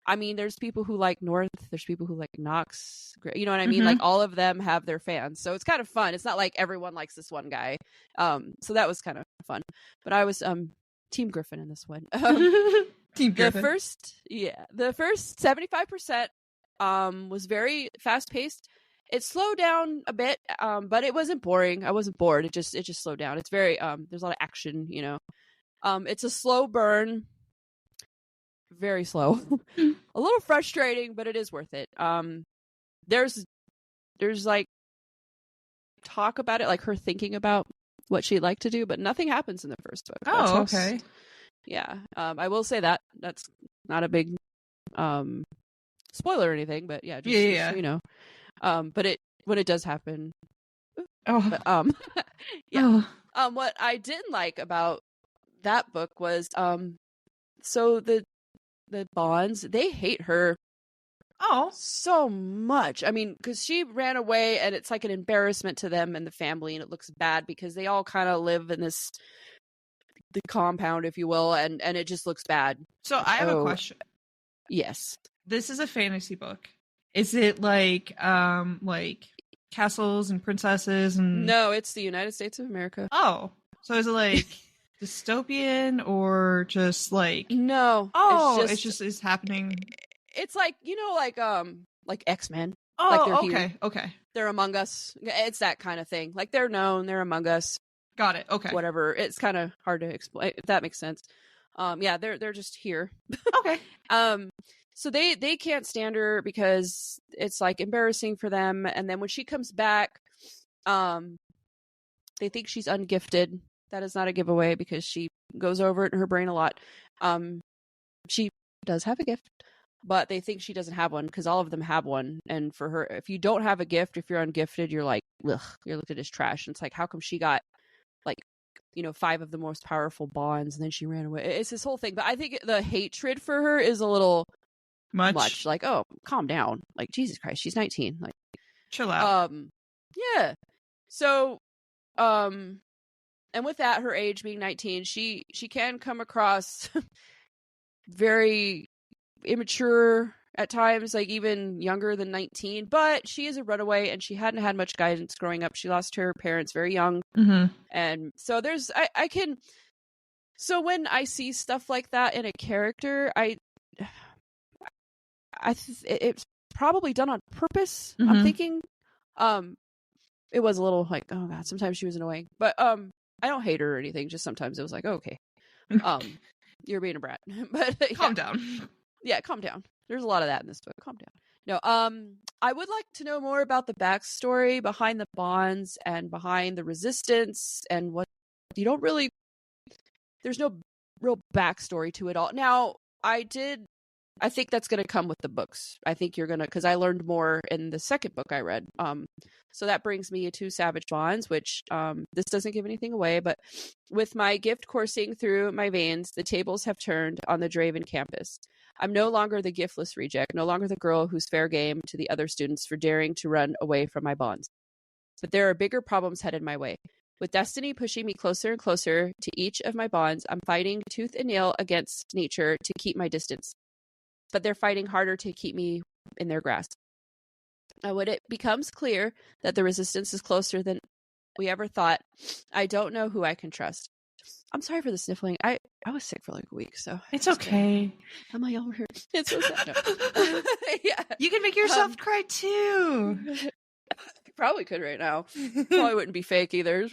I mean, there's people who like North, there's people who like Knox. You know what I mean? Like all of them have their fans, so it's kind of fun. It's not like everyone likes this one guy. So that was kind of fun. But I was Team Griffin in this one. Team Griffin. The first 75% was very fast paced. It slowed down a bit, but it wasn't boring. I wasn't bored. It just slowed down. It's very there's a lot of action, you know. It's a slow burn. Very slow. A little frustrating, but it is worth it. There's like talk about it, like her thinking about what she'd like to do, but nothing happens in the first book. Oh, okay. Yeah. I will say that that's not a big spoiler or anything, but yeah, just you know. But when it does happen. Oh. But, yeah. Oh. What I didn't like about that book was so the bonds, they hate her so much. I mean, because she ran away, and it's like an embarrassment to them and the family, and it looks bad because they all kind of live in the compound, if you will, and it just looks bad. So I have a question. Yes. This is a fantasy book. Is it like castles and princesses and No, it's the United States of America. Oh. So is it like dystopian or just like No. It's just is happening. It's like, you know, like X-Men. Oh, like they're okay, here. okay. They're among us. It's that kind of thing. Like they're known, they're among us. Got it. Okay. Whatever. It's kind of hard to explain, if that makes sense. Yeah, they're just here. Okay. So they can't stand her because it's like embarrassing for them. And then when she comes back, they think she's ungifted. That is not a giveaway because she goes over it in her brain a lot. She does have a gift, but they think she doesn't have one because all of them have one. And for her, if you don't have a gift, if you're ungifted, you're like, ugh, you're looked at as trash. And it's like, how come she got like, 5 of the most powerful bonds and then she ran away? It's this whole thing. But I think the hatred for her is a little much. Like, oh, calm down. Like, Jesus Christ, she's 19. Like, chill out. Yeah. So, and with that, her age being 19, she can come across very immature at times, like even younger than 19, but she is a runaway and she hadn't had much guidance growing up. She lost her parents very young. And so so when I see stuff like that in a character, it's probably done on purpose. I'm thinking, it was a little like, oh god, sometimes she was annoying, but I don't hate her or anything. Just sometimes it was like, oh, okay, you're being a brat, but calm down. Yeah, calm down. There's a lot of that in this book. Calm down. No, I would like to know more about the backstory behind the bonds and behind the resistance and what you don't really. There's no real backstory to it all. Now, I think that's going to come with the books. I think you're going to, because I learned more in the second book I read. So that brings me to Savage Bonds, which this doesn't give anything away, but with my gift coursing through my veins, the tables have turned on the Draven campus. I'm no longer the giftless reject, no longer the girl who's fair game to the other students for daring to run away from my bonds. But there are bigger problems headed my way. With destiny pushing me closer and closer to each of my bonds, I'm fighting tooth and nail against nature to keep my distance. But they're fighting harder to keep me in their grasp. And when it becomes clear that the resistance is closer than we ever thought, I don't know who I can trust. I'm sorry for the sniffling. I was sick for like a week, so it's okay. I'm like over here. It's so sad. No. Yeah, you can make yourself cry too. Probably could right now. Probably wouldn't be fake either.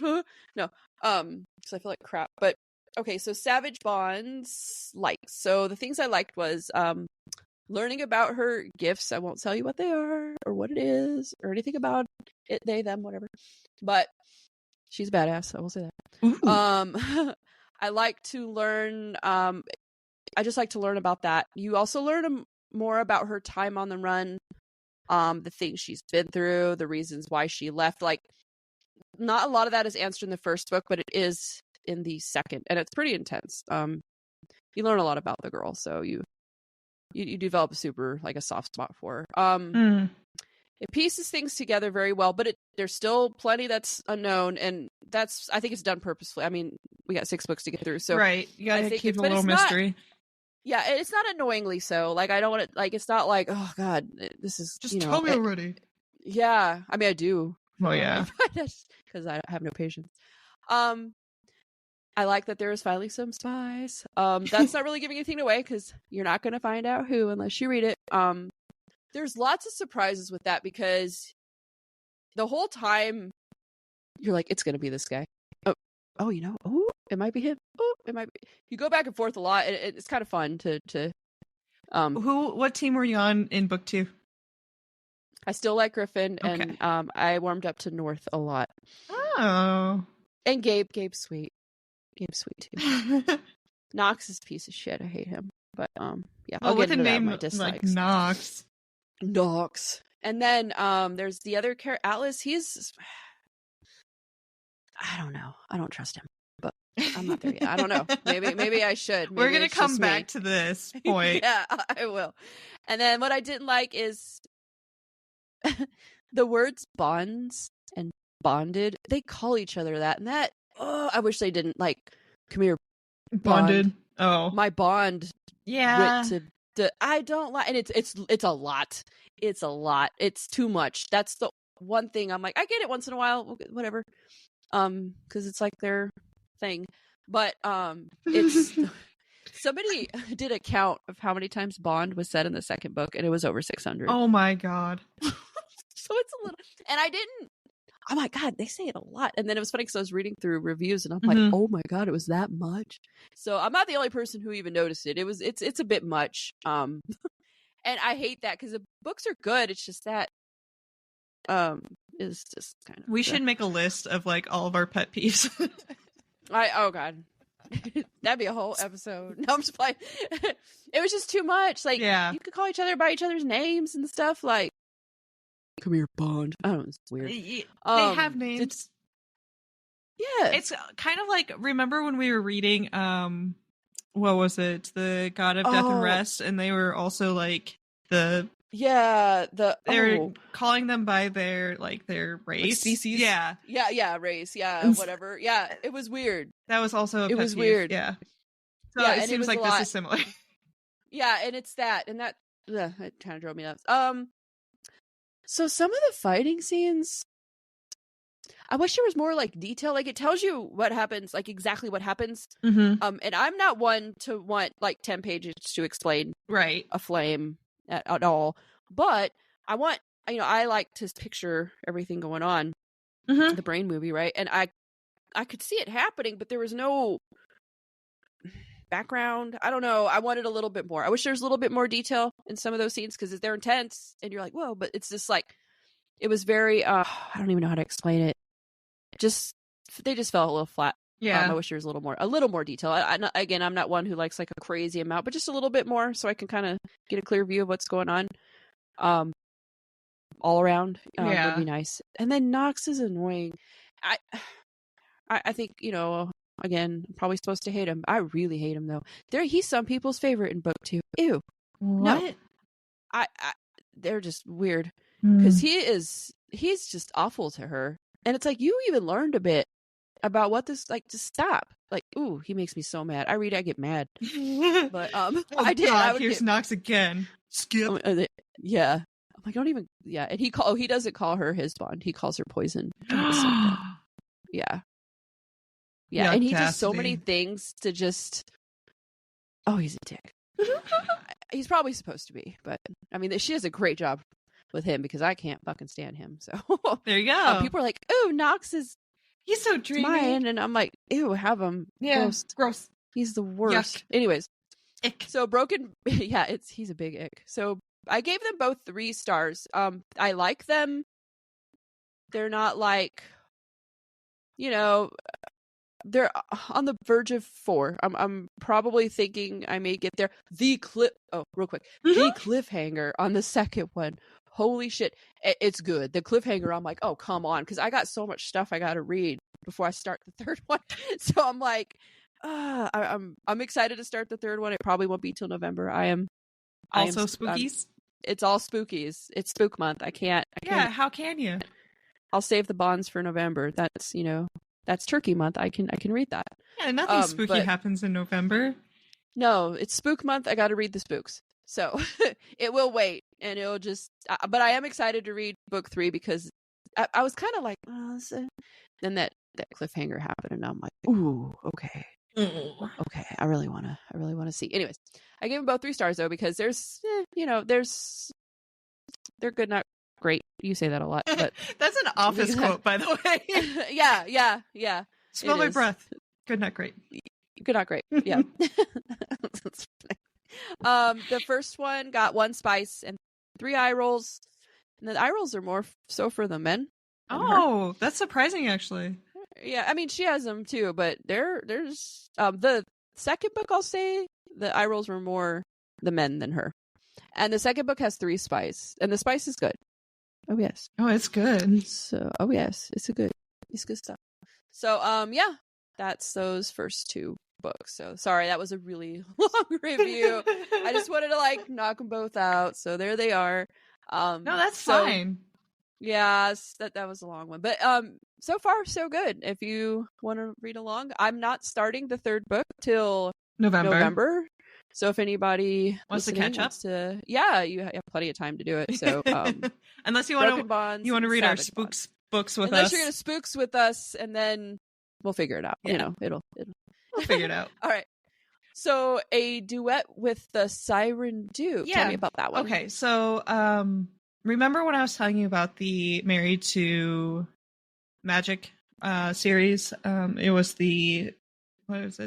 No, because I feel like crap. But okay, so Savage Bonds so the things I liked was learning about her gifts. I won't tell you what they are or what it is or anything about it, they, them, whatever. But she's a badass. I will say that. I like to learn. I just like to learn about that. You also learn more about her time on the run, the things she's been through, the reasons why she left. Like, not a lot of that is answered in the first book, but it is in the second, and it's pretty intense. You learn a lot about the girl, so you develop a soft spot for her. It pieces things together very well, but there's still plenty that's unknown, and I think it's done purposefully. I mean, we got 6 books to get through, so right, you gotta keep a little mystery. Yeah, it's not annoyingly so. Like, I don't want to, like, it's not like, oh god, this is just tell me already. Yeah, I mean, I do. Well, yeah, because I have no patience. I like that there is finally some spies. That's not really giving anything away because you're not going to find out who unless you read it. There's lots of surprises with that because the whole time you're like, it's going to be this guy. Oh, it might be him. Oh, it might be. You go back and forth a lot. It's kind of fun to. What team were you on in book 2? I still like Griffin, and I warmed up to North a lot. Oh, and Gabe's sweet. Gabe's sweet too. Knox is a piece of shit. I hate him. But yeah, I'll get into that in my dislikes. Like Knox. And then there's the other character, Atlas. He's, I don't know. I don't trust him. But I'm not there yet. I don't know. Maybe I should. Maybe we're gonna come back to this point. Yeah, I will. And then what I didn't like is the words bonds and bonded. They call each other that, and that. Oh, I wish they didn't. Like, come here, bonded. Oh, my bond. Yeah. I don't like, and it's a lot. It's a lot. It's too much. That's the one thing I'm like, I get it once in a while, whatever. Because it's like their thing. But it's somebody did a count of how many times bond was said in the second book, and it was over 600. Oh my god. So it's a little, and I'm like, God, they say it a lot. And then it was funny because I was reading through reviews and I'm like, oh my God, it was that much. So I'm not the only person who even noticed it. It's a bit much. And I hate that because the books are good. It's just that is just kind of. We should make a list of like all of our pet peeves. Oh God. That'd be a whole episode. No, I'm just playing. It was just too much. Like, you could call each other by each other's names and stuff. Like, come here, Bond. I don't know, it's weird. They have names. It's kind of like, remember when we were reading what was it, the God of Death and Rest, and they were also like they're calling them by their race, like species. Race, whatever. Yeah, it was weird. That was also it was weird. Yeah. So it seems like this is similar. Yeah, and it's that, and that it kind of drove me nuts. So some of the fighting scenes, I wish there was more like detail. Like it tells you what happens, like exactly what happens. Mm-hmm. And I'm not one to want like 10 pages to explain Right. a flame at all. But I want, I like to picture everything going on. Mm-hmm. The brain movie, right? And I could see it happening, but there was no background. I don't know. I wanted a little bit more. I wish there was a little bit more detail in some of those scenes because they're intense and you're like, whoa, but it's just like, it was very, I don't even know how to explain it. They just felt a little flat. Yeah. I wish there was a little more detail. Again, I'm not one who likes like a crazy amount, but just a little bit more so I can kind of get a clear view of what's going on. All around would be nice. And then Knox is annoying. I think, again, I'm probably supposed to hate him. I really hate him though. He's some people's favorite in book 2. Ew. What? No. I they're just weird because he's just awful to her. And it's like, you even learned a bit about what this, like, just stop. Like, ooh, he makes me so mad. I get mad. But oh, I did. God, here's Knox again. Skip. Yeah. I'm like, don't even. Yeah. And he doesn't call her his bond. He calls her poison. Yeah. Yeah. And he does so many things to just. Oh, he's a dick. He's probably supposed to be, but I mean, she does a great job with him because I can't fucking stand him. So there you go. People are like, "Oh, Knox he's so dreamy," mine, and I'm like, "Ew, have him." Yeah, gross. He's the worst. Yuck. Anyways, ick. So broken. Yeah, he's a big ick. So I gave them both 3 stars. I like them. They're not like, they're on the verge of 4. I'm probably thinking I may get there. Real quick. The cliffhanger on the second one. Holy shit. It's good. The cliffhanger, I'm like, oh, come on. Because I got so much stuff I got to read before I start the third one. So I'm like, I'm excited to start the third one. It probably won't be till November. Also spookies? It's all spookies. It's spook month. I can't. How can you? I'll save the bonds for November. That's, that's turkey month. I can read that. Yeah, nothing spooky happens in November. No, it's spook month. I got to read the spooks. So it will wait and it'll just, but I am excited to read book 3 because I was kind of like, then that cliffhanger happened and I'm like, ooh, okay. Okay. I really want to see. Anyways, I gave them both 3 stars though, because they're good, not great. You say that a lot, but that's an Office quote, by the way. Yeah. Smell my breath. Good, not great. Good, not great. Yeah. The first one got 1 spice and 3 eye rolls, and the eye rolls are more so for the men. Oh, that's surprising, actually. Yeah, I mean she has them too, but there's the second book. I'll say the eye rolls were more the men than her, and the second book has 3 spice, and the spice is good. Oh yes. Oh, it's good. So yes, it's good stuff. So yeah, that's those first 2 books. So sorry, that was a really long review. I just wanted to knock them both out. So there they are. No, that's fine. Yeah, that was a long one, but so far so good. If you want to read along, I'm not starting the 3rd book till November. So if anybody wants to catch up, you have plenty of time to do it. So unless you want to read our spooks books with us, unless you're gonna spooks with us, and then we'll figure it out. Yeah. We'll figure it out. All right. So a duet with the Siren Duke. Yeah. Tell me about that one. Okay. So remember when I was telling you about the Married to Magic series? It was the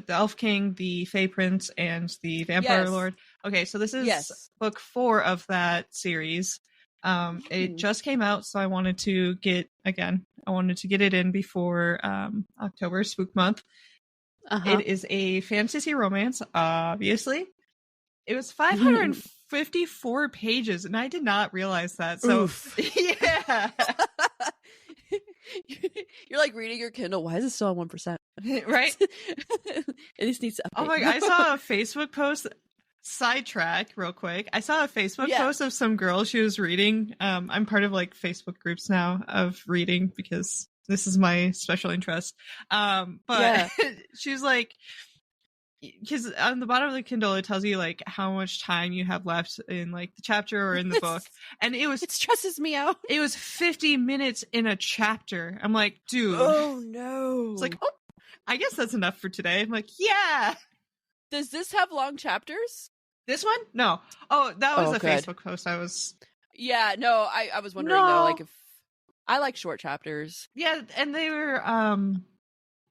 Elf King, the Fey Prince, and the Vampire Lord. Okay, so this is book 4 of that series. It just came out, so I wanted to get it in before October, Spook Month. It is a fantasy romance, obviously. It was 554 pages, and I did not realize that. So, yeah. You're like reading your Kindle. Why is it still on 1%? Right? It just needs to update. Oh my God, I saw a Facebook post. Sidetrack real quick. I saw a Facebook post of some girl she was reading. I'm part of Facebook groups now of reading because this is my special interest. But she was like, because on the bottom of the Kindle it tells you like how much time you have left in like the chapter or in the book, and it stresses me out. It was 50 minutes in a chapter. I'm like, dude. Oh no. It's like, oh, I guess that's enough for today. I'm like, yeah. Does this have long chapters? This one? No. Oh, that was a good. Facebook post. I was. Yeah, no, I was wondering though, like if I like short chapters. Yeah, and they were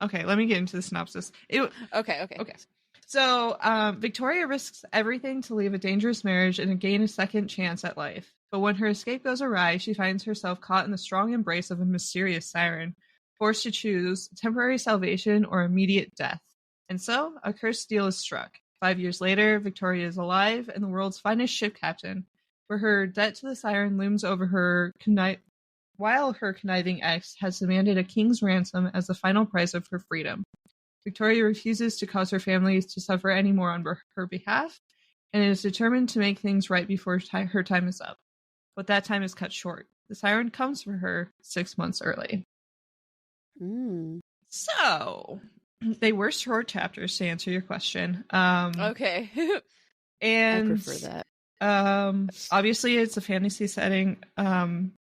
okay, let me get into the synopsis. Okay. So, Victoria risks everything to leave a dangerous marriage and gain a second chance at life. But when her escape goes awry, she finds herself caught in the strong embrace of a mysterious siren, forced to choose temporary salvation or immediate death. And so, a cursed deal is struck. 5 years later, Victoria is alive and the world's finest ship captain, where her debt to the siren looms over her while her conniving ex has demanded a king's ransom as the final price of her freedom. Victoria refuses to cause her family to suffer anymore on her behalf, and is determined to make things right before her time is up. But that time is cut short. The siren comes for her 6 months early. So, they were short chapters, to answer your question. Okay. And I prefer that. Obviously it's a fantasy setting.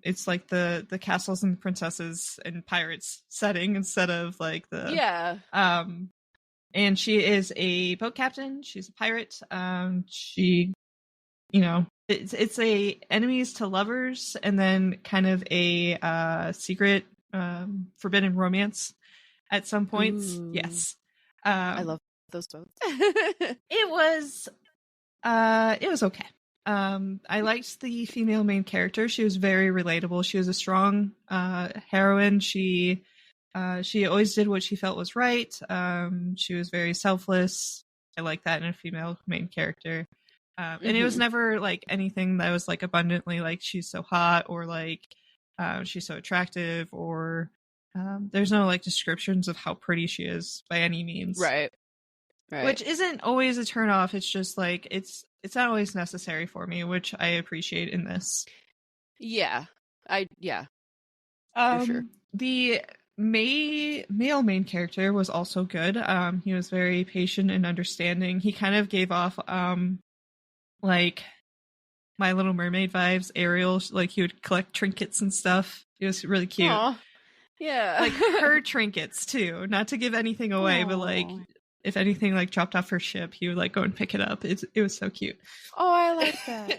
It's like the castles and princesses and pirates setting instead of like the and she is a boat captain. She's a pirate. She, it's a enemies to lovers and then kind of a secret forbidden romance at some points. Ooh. Yes. I love those boats. It was okay. I liked the female main character. She was very relatable. She was a strong heroine. She always did what she felt was right. She was very selfless. I like that in a female main character. And it was never like anything that was like abundantly like she's so hot or like she's so attractive or there's no like descriptions of how pretty she is by any means. Right. Which isn't always a turn off. It's just like it's not always necessary for me, which I appreciate in this. Yeah. For sure. The male main character was also good. He was very patient and understanding. He kind of gave off like My Little Mermaid vibes, Ariel, like he would collect trinkets and stuff. It was really cute. Aww. Yeah. Like her trinkets too. Not to give anything away, but like if anything like dropped off her ship, he would like go and pick it up. It was so cute. Oh, I like that.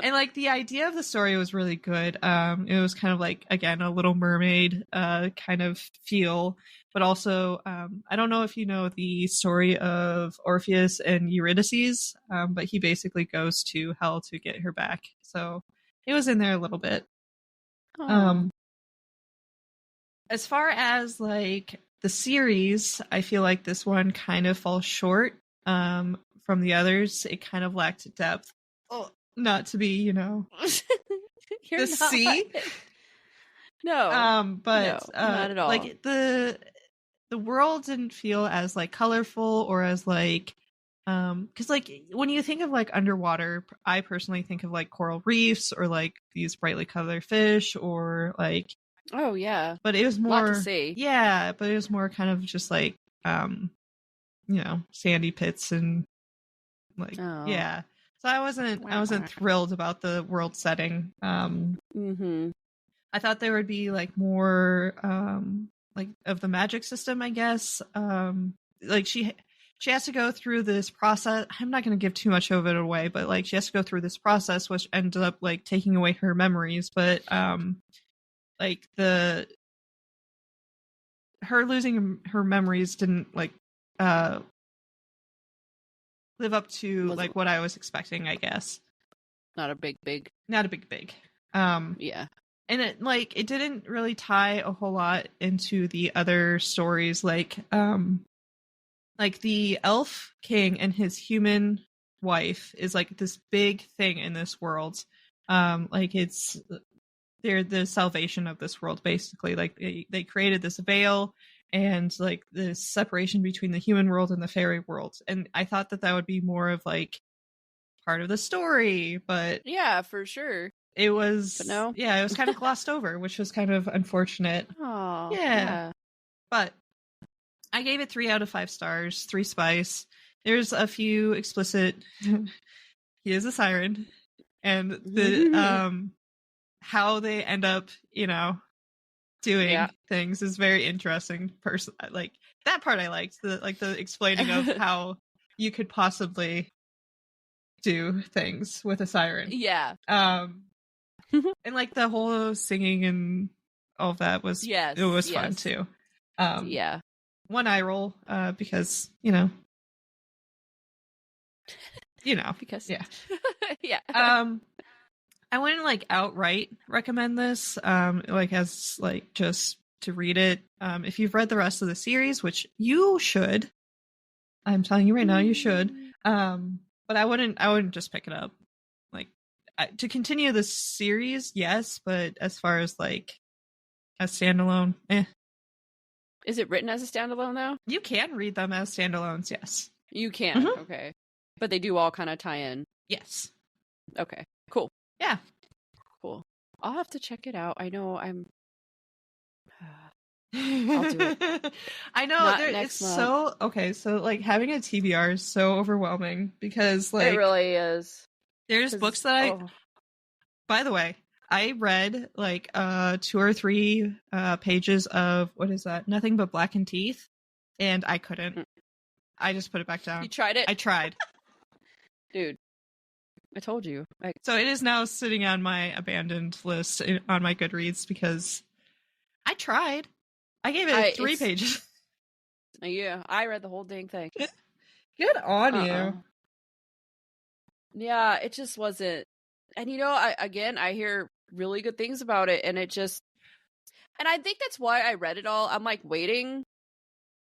And like the idea of the story was really good. It was kind of like, again, a Little Mermaid kind of feel, but also I don't know if you know the story of Orpheus and Eurydice, but he basically goes to hell to get her back. So it was in there a little bit. As far as like the series, I feel like this one kind of falls short from the others. It kind of lacked depth. Oh, not to be, You're the sea. No. But no, not at all. Like the world didn't feel as like colorful or as like because like when you think of like underwater, I personally think of like coral reefs or like these brightly colored fish or like. Oh yeah, but it was more. Lot to see. Yeah, but it was more kind of just like sandy pits and like yeah. So I wasn't thrilled about the world setting. I thought there would be like more like of the magic system, I guess. Like she has to go through this process. I'm not going to give too much of it away, but like she has to go through this process, which ended up like taking away her memories. But like her losing her memories didn't like live up to like what I was expecting, I guess. Not a big. Yeah. And it didn't really tie a whole lot into the other stories, like the elf king and his human wife is like this big thing in this world. They're the salvation of this world, basically. Like they created this veil and like this separation between the human world and the fairy world. And I thought that would be more of like part of the story, but yeah, for sure. It was, but no. Yeah, it was kind of glossed over, which was kind of unfortunate. Oh, yeah. But I gave it 3 out of 5 stars, 3 spice. There's a few explicit. He is a siren, and the how they end up, doing things is very interesting. Like that part I liked, the explaining of how you could possibly do things with a siren. Yeah. And like the whole singing and all of that was fun too. Yeah. One eye roll, because because yeah. Yeah. I wouldn't like outright recommend this, as just to read it. If you've read the rest of the series, which you should, I'm telling you right now, you should. But I wouldn't just pick it up. To continue the series, yes, but as far as a standalone, Is it written as a standalone though? You can read them as standalones, yes. You can, okay. But they do all kind of tie in. Yes. Okay, cool. Yeah. Cool. I'll have to check it out. I know I'm... I'll do it. I know, it's month. So... Okay, so having a TBR is so overwhelming because it really is. There's books that By the way, I read 2 or 3 pages of, what is that? Nothing But Blackened Teeth, and I couldn't. I just put it back down. You tried it? I tried. Dude, I told you. So it is now sitting on my abandoned list on my Goodreads because I tried. I gave it 3 pages. Yeah, I read the whole dang thing. Good on you. Yeah, it just wasn't. And I hear really good things about it, and it just, and I think that's why I read it all. I'm waiting.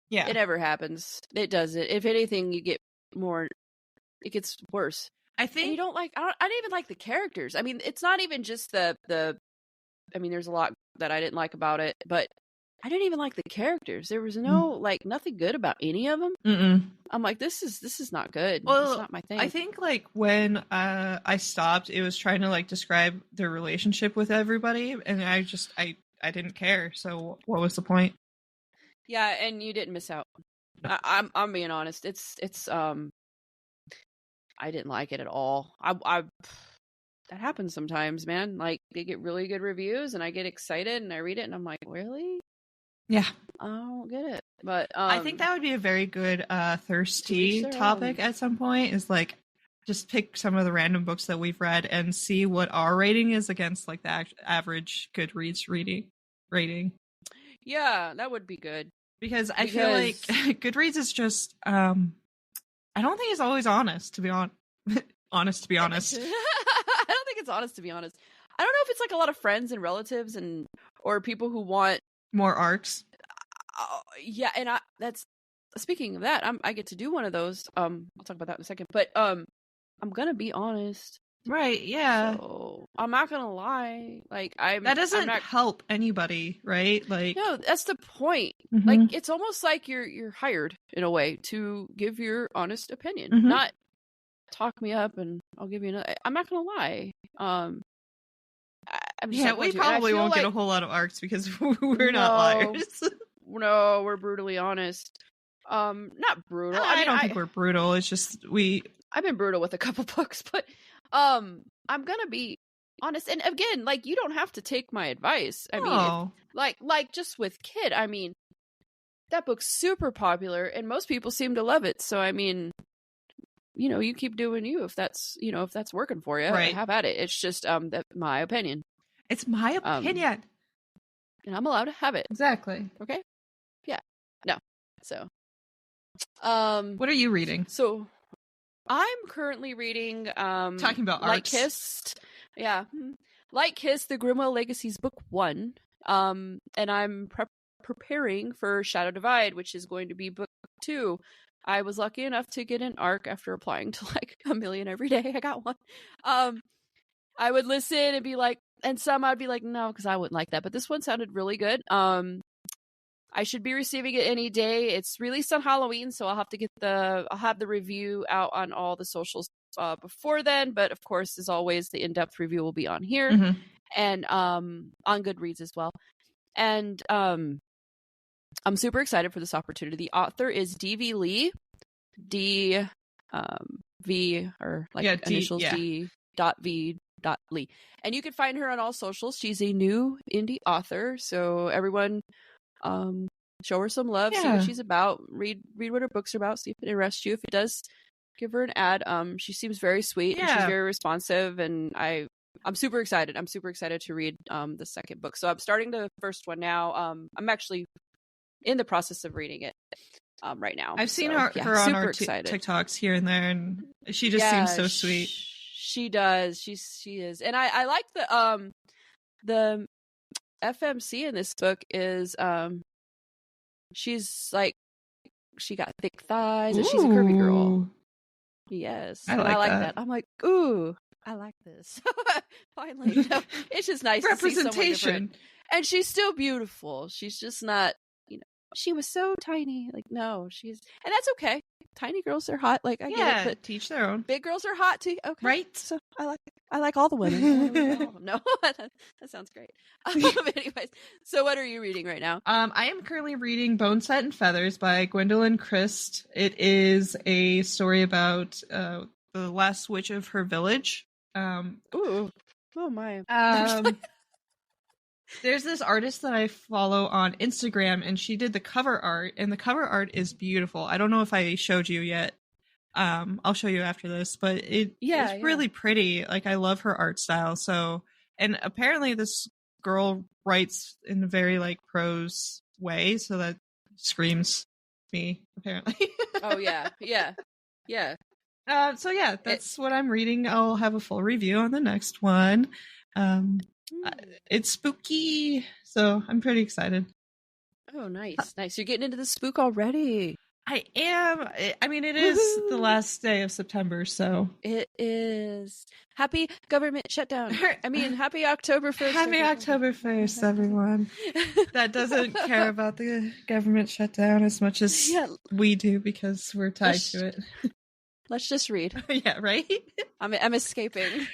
Yeah. It never happens. It doesn't. If anything, you get more, it gets worse. I think and you don't I didn't even like the characters. I mean, it's not even just the I mean, there's a lot that I didn't like about it, but I didn't even like the characters. There was no nothing good about any of them. Mm-mm. I'm like, this is not good. Well, it's not my thing. I think when I stopped, it was trying to describe their relationship with everybody, and I didn't care. So what was the point? Yeah, and you didn't miss out. No. I'm being honest. It's I didn't like it at all. I that happens sometimes, man. They get really good reviews, and I get excited, and I read it, and I'm like, really? Yeah. I don't get it. But I think that would be a very good thirsty topic at some point, is just pick some of the random books that we've read and see what our rating is against the average Goodreads rating. Yeah, that would be good. Because I feel like Goodreads is just I don't think it's always honest, to be honest. I don't think it's honest, to be honest. I don't know if it's a lot of friends and relatives or people who want more arcs. Yeah, and that's speaking of that, I get to do one of those. I'll talk about that in a second. But I'm gonna be honest. Right, yeah. So, I'm not gonna lie. That doesn't help anybody, right? No, that's the point. Mm-hmm. It's almost like you're hired in a way to give your honest opinion, not talk me up and I'll give you another. I'm not gonna lie. We probably won't get a whole lot of arcs because we're not liars. No, we're brutally honest. Not brutal. I don't think we're brutal. It's just I've been brutal with a couple books, but I'm gonna be honest. And again, you don't have to take my advice. I mean, if, just with Kid, I mean, that book's super popular and most people seem to love it. So I mean, you keep doing you if that's working for you. Right. Have at it. It's just my opinion. It's my opinion. And I'm allowed to have it. Exactly. Okay? Yeah. No. So what are you reading? So I'm currently reading talking about Light arcs. Kiss. Yeah. Light Kiss, the Grimwell Legacies Book 1. And I'm preparing for Shadow Divide, which is going to be Book 2. I was lucky enough to get an arc after applying to a million every day. I got one. I would listen and be like, and some I'd be like, no, because I wouldn't like that. But this one sounded really good. I should be receiving it any day. It's released on Halloween, so I'll have the review out on all the socials before then. But of course, as always, the in-depth review will be on here and on Goodreads as well. And I'm super excited for this opportunity. The author is D.V. Lee, D V or like initials D dot V dot Lee. And you can find her on all socials. She's a new indie author, so everyone show her some love, see what she's about, read what her books are about, see if it interests you. If it does, give her an ad. She seems very sweet and she's very responsive, and I'm super excited. I'm super excited to read the second book. So I'm starting the first one now. I'm actually in the process of reading it right now. I've seen her on our TikToks here and there, and she just seems so sweet. She does. She is. And I like the FMC in this book is she's like, she got thick thighs and she's a curvy girl. Yes. I like that. I'm like, ooh, I like this. Finally. It's just nice to see someone different. And she's still beautiful. She's just not, she was so tiny. Like, no, and that's okay. Tiny girls are hot. Like, I get it, but teach their own. Big girls are hot too. Okay. Right. So I like all the women. No, that sounds great. Anyways, so what are you reading right now? I am currently reading Bone Set and Feathers by Gwendolyn Christ. It is a story about the last witch of her village. Ooh. Oh my. There's this artist that I follow on Instagram, and she did the cover art, and the cover art is beautiful. I don't know if I showed you yet. I'll show you after this, but it's really pretty. Like, I love her art style. So, and apparently this girl writes in a very like prose way, so that screams me, apparently. Oh yeah. So yeah, that's what I'm reading. I'll have a full review on the next one. It's spooky, so I'm pretty excited. Oh, nice. You're getting into the spook already. I am. I mean, it is the last day of September, so. It is. Happy government shutdown. Happy October 1st. Happy October 1st, everyone. That doesn't care about the government shutdown as much as we do, because we're tied to it. Let's just read. Yeah, right? I'm escaping.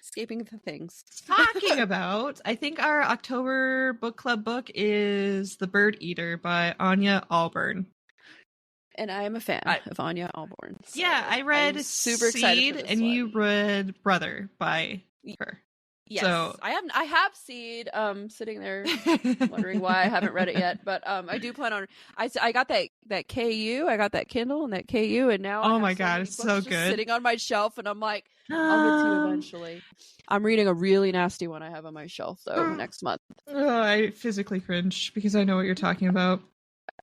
Escaping the things. Talking about, I think our October book club book is The Bird Eater by Anya Alborn. And I am a fan of Anya Alborn. So yeah, I read super excited Seed, for this and one. you read Brother by her. Yes, so, I have Seed sitting there wondering why I haven't read it yet, but I do plan on. I got that KU, I got that Kindle and that KU, and now oh my god, it's so good sitting on my shelf, and I'm like, I'll get to you eventually. I'm reading a really nasty one I have on my shelf though next month. Oh, I physically cringe because I know what you're talking about.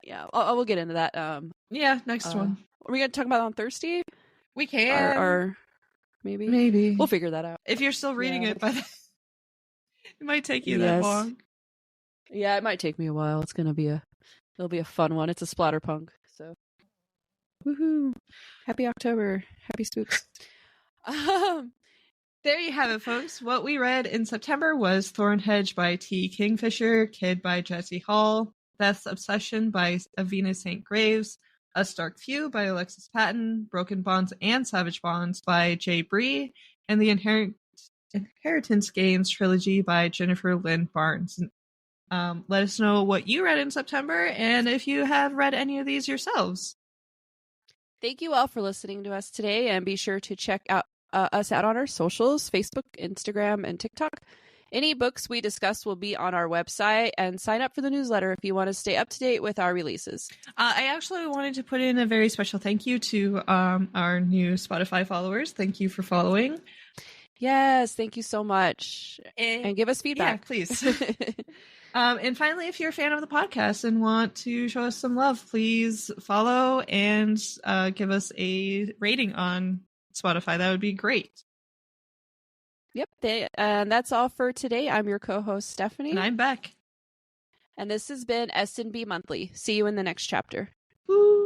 Yeah, we'll get into that. Next one. Are we gonna talk about it on Thursday? We can, or maybe we'll figure that out. If you're still reading it, but it might take you that long. Yeah, it might take me a while. It'll be a fun one. It's a splatterpunk, so woohoo! Happy October, happy spooks. There you have it, folks. What we read in September was Thornhedge by T Kingfisher, Kid by Jescie Hall, Death's Obsession by Avina St. Graves, A Stark Few by Alexis Patton, Broken Bonds and Savage Bonds by Bree, and The Inheritance Games Trilogy by Jennifer Lynn Barnes. Let us know what you read in September, and if you have read any of these yourselves. Thank you all for listening to us today, and be sure to check out us out on our socials, Facebook, Instagram, and TikTok. Any books we discuss will be on our website, and sign up for the newsletter if you want to stay up to date with our releases. I actually wanted to put in a very special thank you to our new Spotify followers. Thank you for following. Yes, thank you so much. And give us feedback. Yeah, please. And finally, if you're a fan of the podcast and want to show us some love, please follow and give us a rating on Spotify. That would be great. Yep. And that's all for today. I'm your co-host, Stephanie. And I'm Beck. And this has been S&B Monthly. See you in the next chapter. Woo!